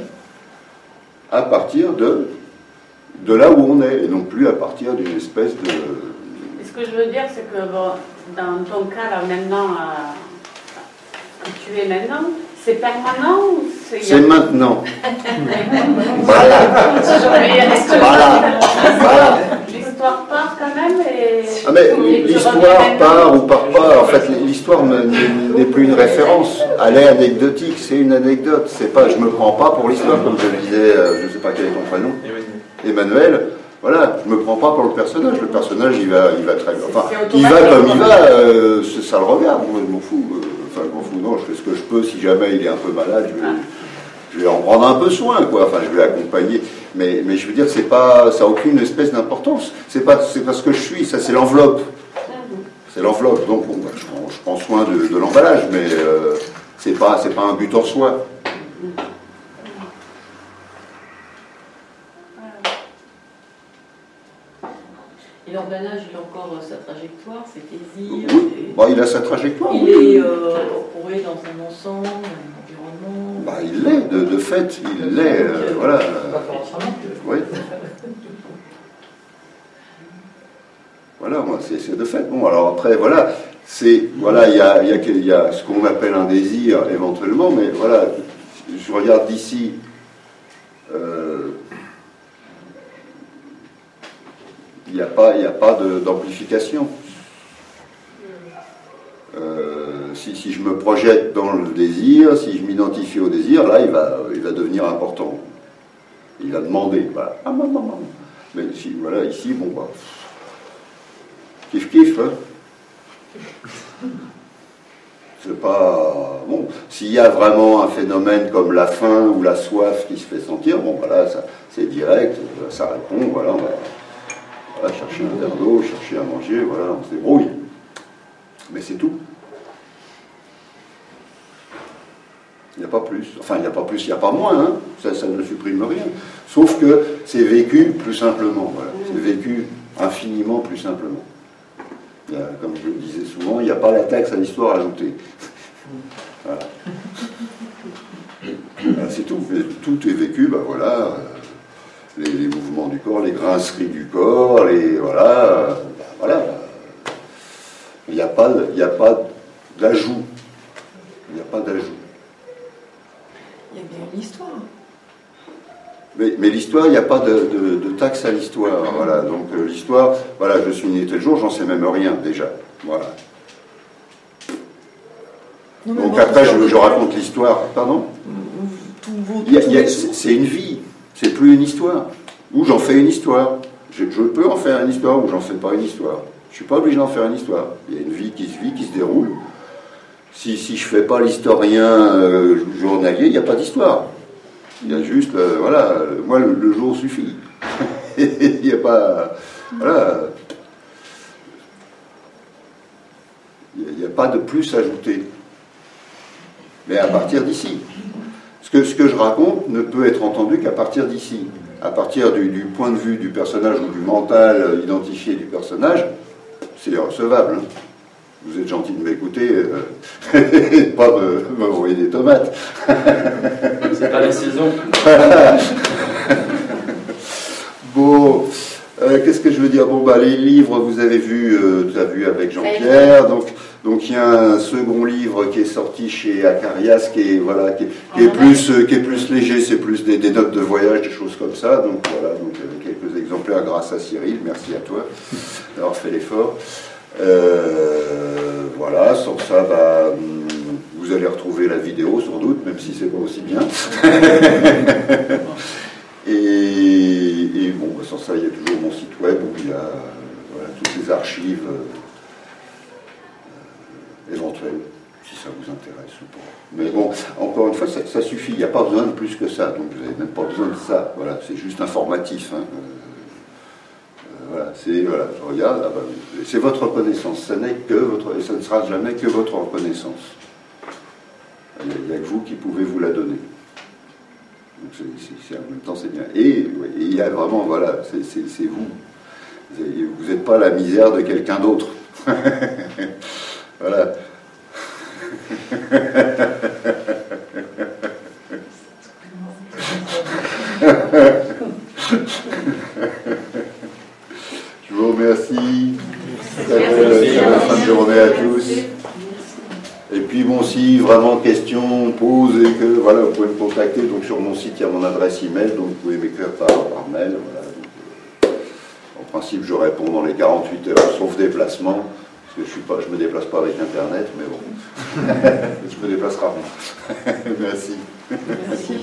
à partir de là où on est, et non plus à partir d'une espèce de... Ce que je veux dire, c'est que bon, dans ton cas, là, maintenant, que tu es maintenant, c'est permanent ou c'est maintenant. Voilà. Voilà. L'histoire part quand même et... Ah mais l'histoire part ou part pas. En fait, l'histoire n'est plus une référence. Elle est anecdotique, c'est une anecdote. C'est pas, je me prends pas pour l'histoire, comme je le disais, je sais pas quel est ton prénom. Emmanuel. Voilà, je me prends pas pour le personnage. Le personnage, il va très bien. Enfin, il va comme il va, ça le regarde. Moi, je m'en fous. Enfin, je m'en fous. Non, je fais ce que je peux. Si jamais il est un peu malade, je vais en prendre un peu soin, quoi. Enfin, je vais l'accompagner. Mais je veux dire, c'est pas, ça n'a aucune espèce d'importance. C'est pas ce que je suis. Ça, c'est l'enveloppe. C'est l'enveloppe. Donc, bon, je prends soin de l'emballage, mais c'est pas un but en soi. Et l'emballage, il a encore sa trajectoire, ses désirs. Oui. Bah, il a sa trajectoire. Il est incorporé dans un ensemble, un environnement. Bah, il l'est, de fait, il l'est. Voilà. Oui. Voilà, moi, c'est de fait. Bon, alors après, voilà, voilà, il y a ce qu'on appelle un désir éventuellement, mais voilà, je regarde d'ici. Il n'y a pas d'amplification. Si je me projette dans le désir, si je m'identifie au désir, là, il va devenir important. Il va demander. Voilà. Mais si, voilà, ici, bon, bah, kiff, hein. C'est pas... Bon, s'il y a vraiment un phénomène comme la faim ou la soif qui se fait sentir, bon, voilà, c'est direct, ça répond, voilà, on va... Voilà, chercher un verre d'eau, chercher à manger, voilà, on se débrouille. Mais c'est tout. Il n'y a pas plus. Enfin, il n'y a pas plus, il n'y a pas moins, hein. Ça ne supprime rien. Sauf que c'est vécu plus simplement. Voilà. C'est vécu infiniment plus simplement. Comme je le disais souvent, il n'y a pas la taxe à l'histoire ajoutée. Voilà. Voilà, c'est tout. Tout est vécu, ben voilà. Les mouvements du corps, les grinceries du corps, voilà. Voilà. Il n'y a pas d'ajout. Il n'y a pas d'ajout. Il y a bien une histoire. Mais l'histoire, il n'y a pas de taxe à l'histoire. Voilà. Donc l'histoire, voilà, je suis né tel jour, j'en sais même rien déjà. Voilà. Donc après, je raconte l'histoire. Pardon ? C'est une vie. C'est plus une histoire. Ou j'en fais une histoire. Je peux en faire une histoire ou j'en fais pas une histoire. Je suis pas obligé d'en faire une histoire. Il y a une vie, qui se déroule. Si je fais pas l'historien journalier, il n'y a pas d'histoire. Il y a juste, voilà, moi le jour suffit. Il n'y a pas, voilà. Il n'y a pas de plus ajouté. Mais à partir d'ici. Ce que je raconte ne peut être entendu qu'à partir d'ici. À partir du point de vue du personnage ou du mental identifié du personnage, c'est recevable. Hein. vous êtes gentil de m'écouter, et de pas m'envoyer des tomates. C'est pas la saison. Bon, qu'est-ce que je veux dire? Bon, bah, les livres, vous avez vu, tu as vu avec Jean-Pierre, donc il y a un second livre qui est sorti chez Acarias, qui est, voilà, qui est plus léger, c'est plus des notes de voyage, des choses comme ça, donc voilà, donc quelques exemplaires grâce à Cyril, merci à toi d'avoir fait l'effort. Voilà, sans ça, bah, vous allez retrouver la vidéo sans doute, même si c'est pas aussi bien. Et bon, sans ça, il y a toujours mon site web où il y a voilà, toutes les archives éventuelles, si ça vous intéresse ou pas. Mais bon, encore une fois, ça suffit, il n'y a pas besoin de plus que ça, donc vous n'avez même pas besoin de ça. Voilà, c'est juste informatif. Hein. Voilà, voilà, je regarde, bah, c'est votre reconnaissance, ça n'est que votre, et ça ne sera jamais que votre reconnaissance. Il n'y a que vous qui pouvez vous la donner. Donc en même temps, c'est bien. Et il y a vraiment, voilà, c'est vous. Vous n'êtes pas la misère de quelqu'un d'autre. Voilà. Je vous remercie. Très belle fin de journée à tous. Et puis bon, si vraiment question pose et que voilà, vous pouvez me contacter. Donc sur mon site, il y a mon adresse email, donc vous pouvez m'écrire par mail. Voilà. Donc, en principe, je réponds dans les 48 heures, sauf déplacement, parce que je me déplace pas avec Internet, mais bon, je me déplace rarement. Merci. Merci.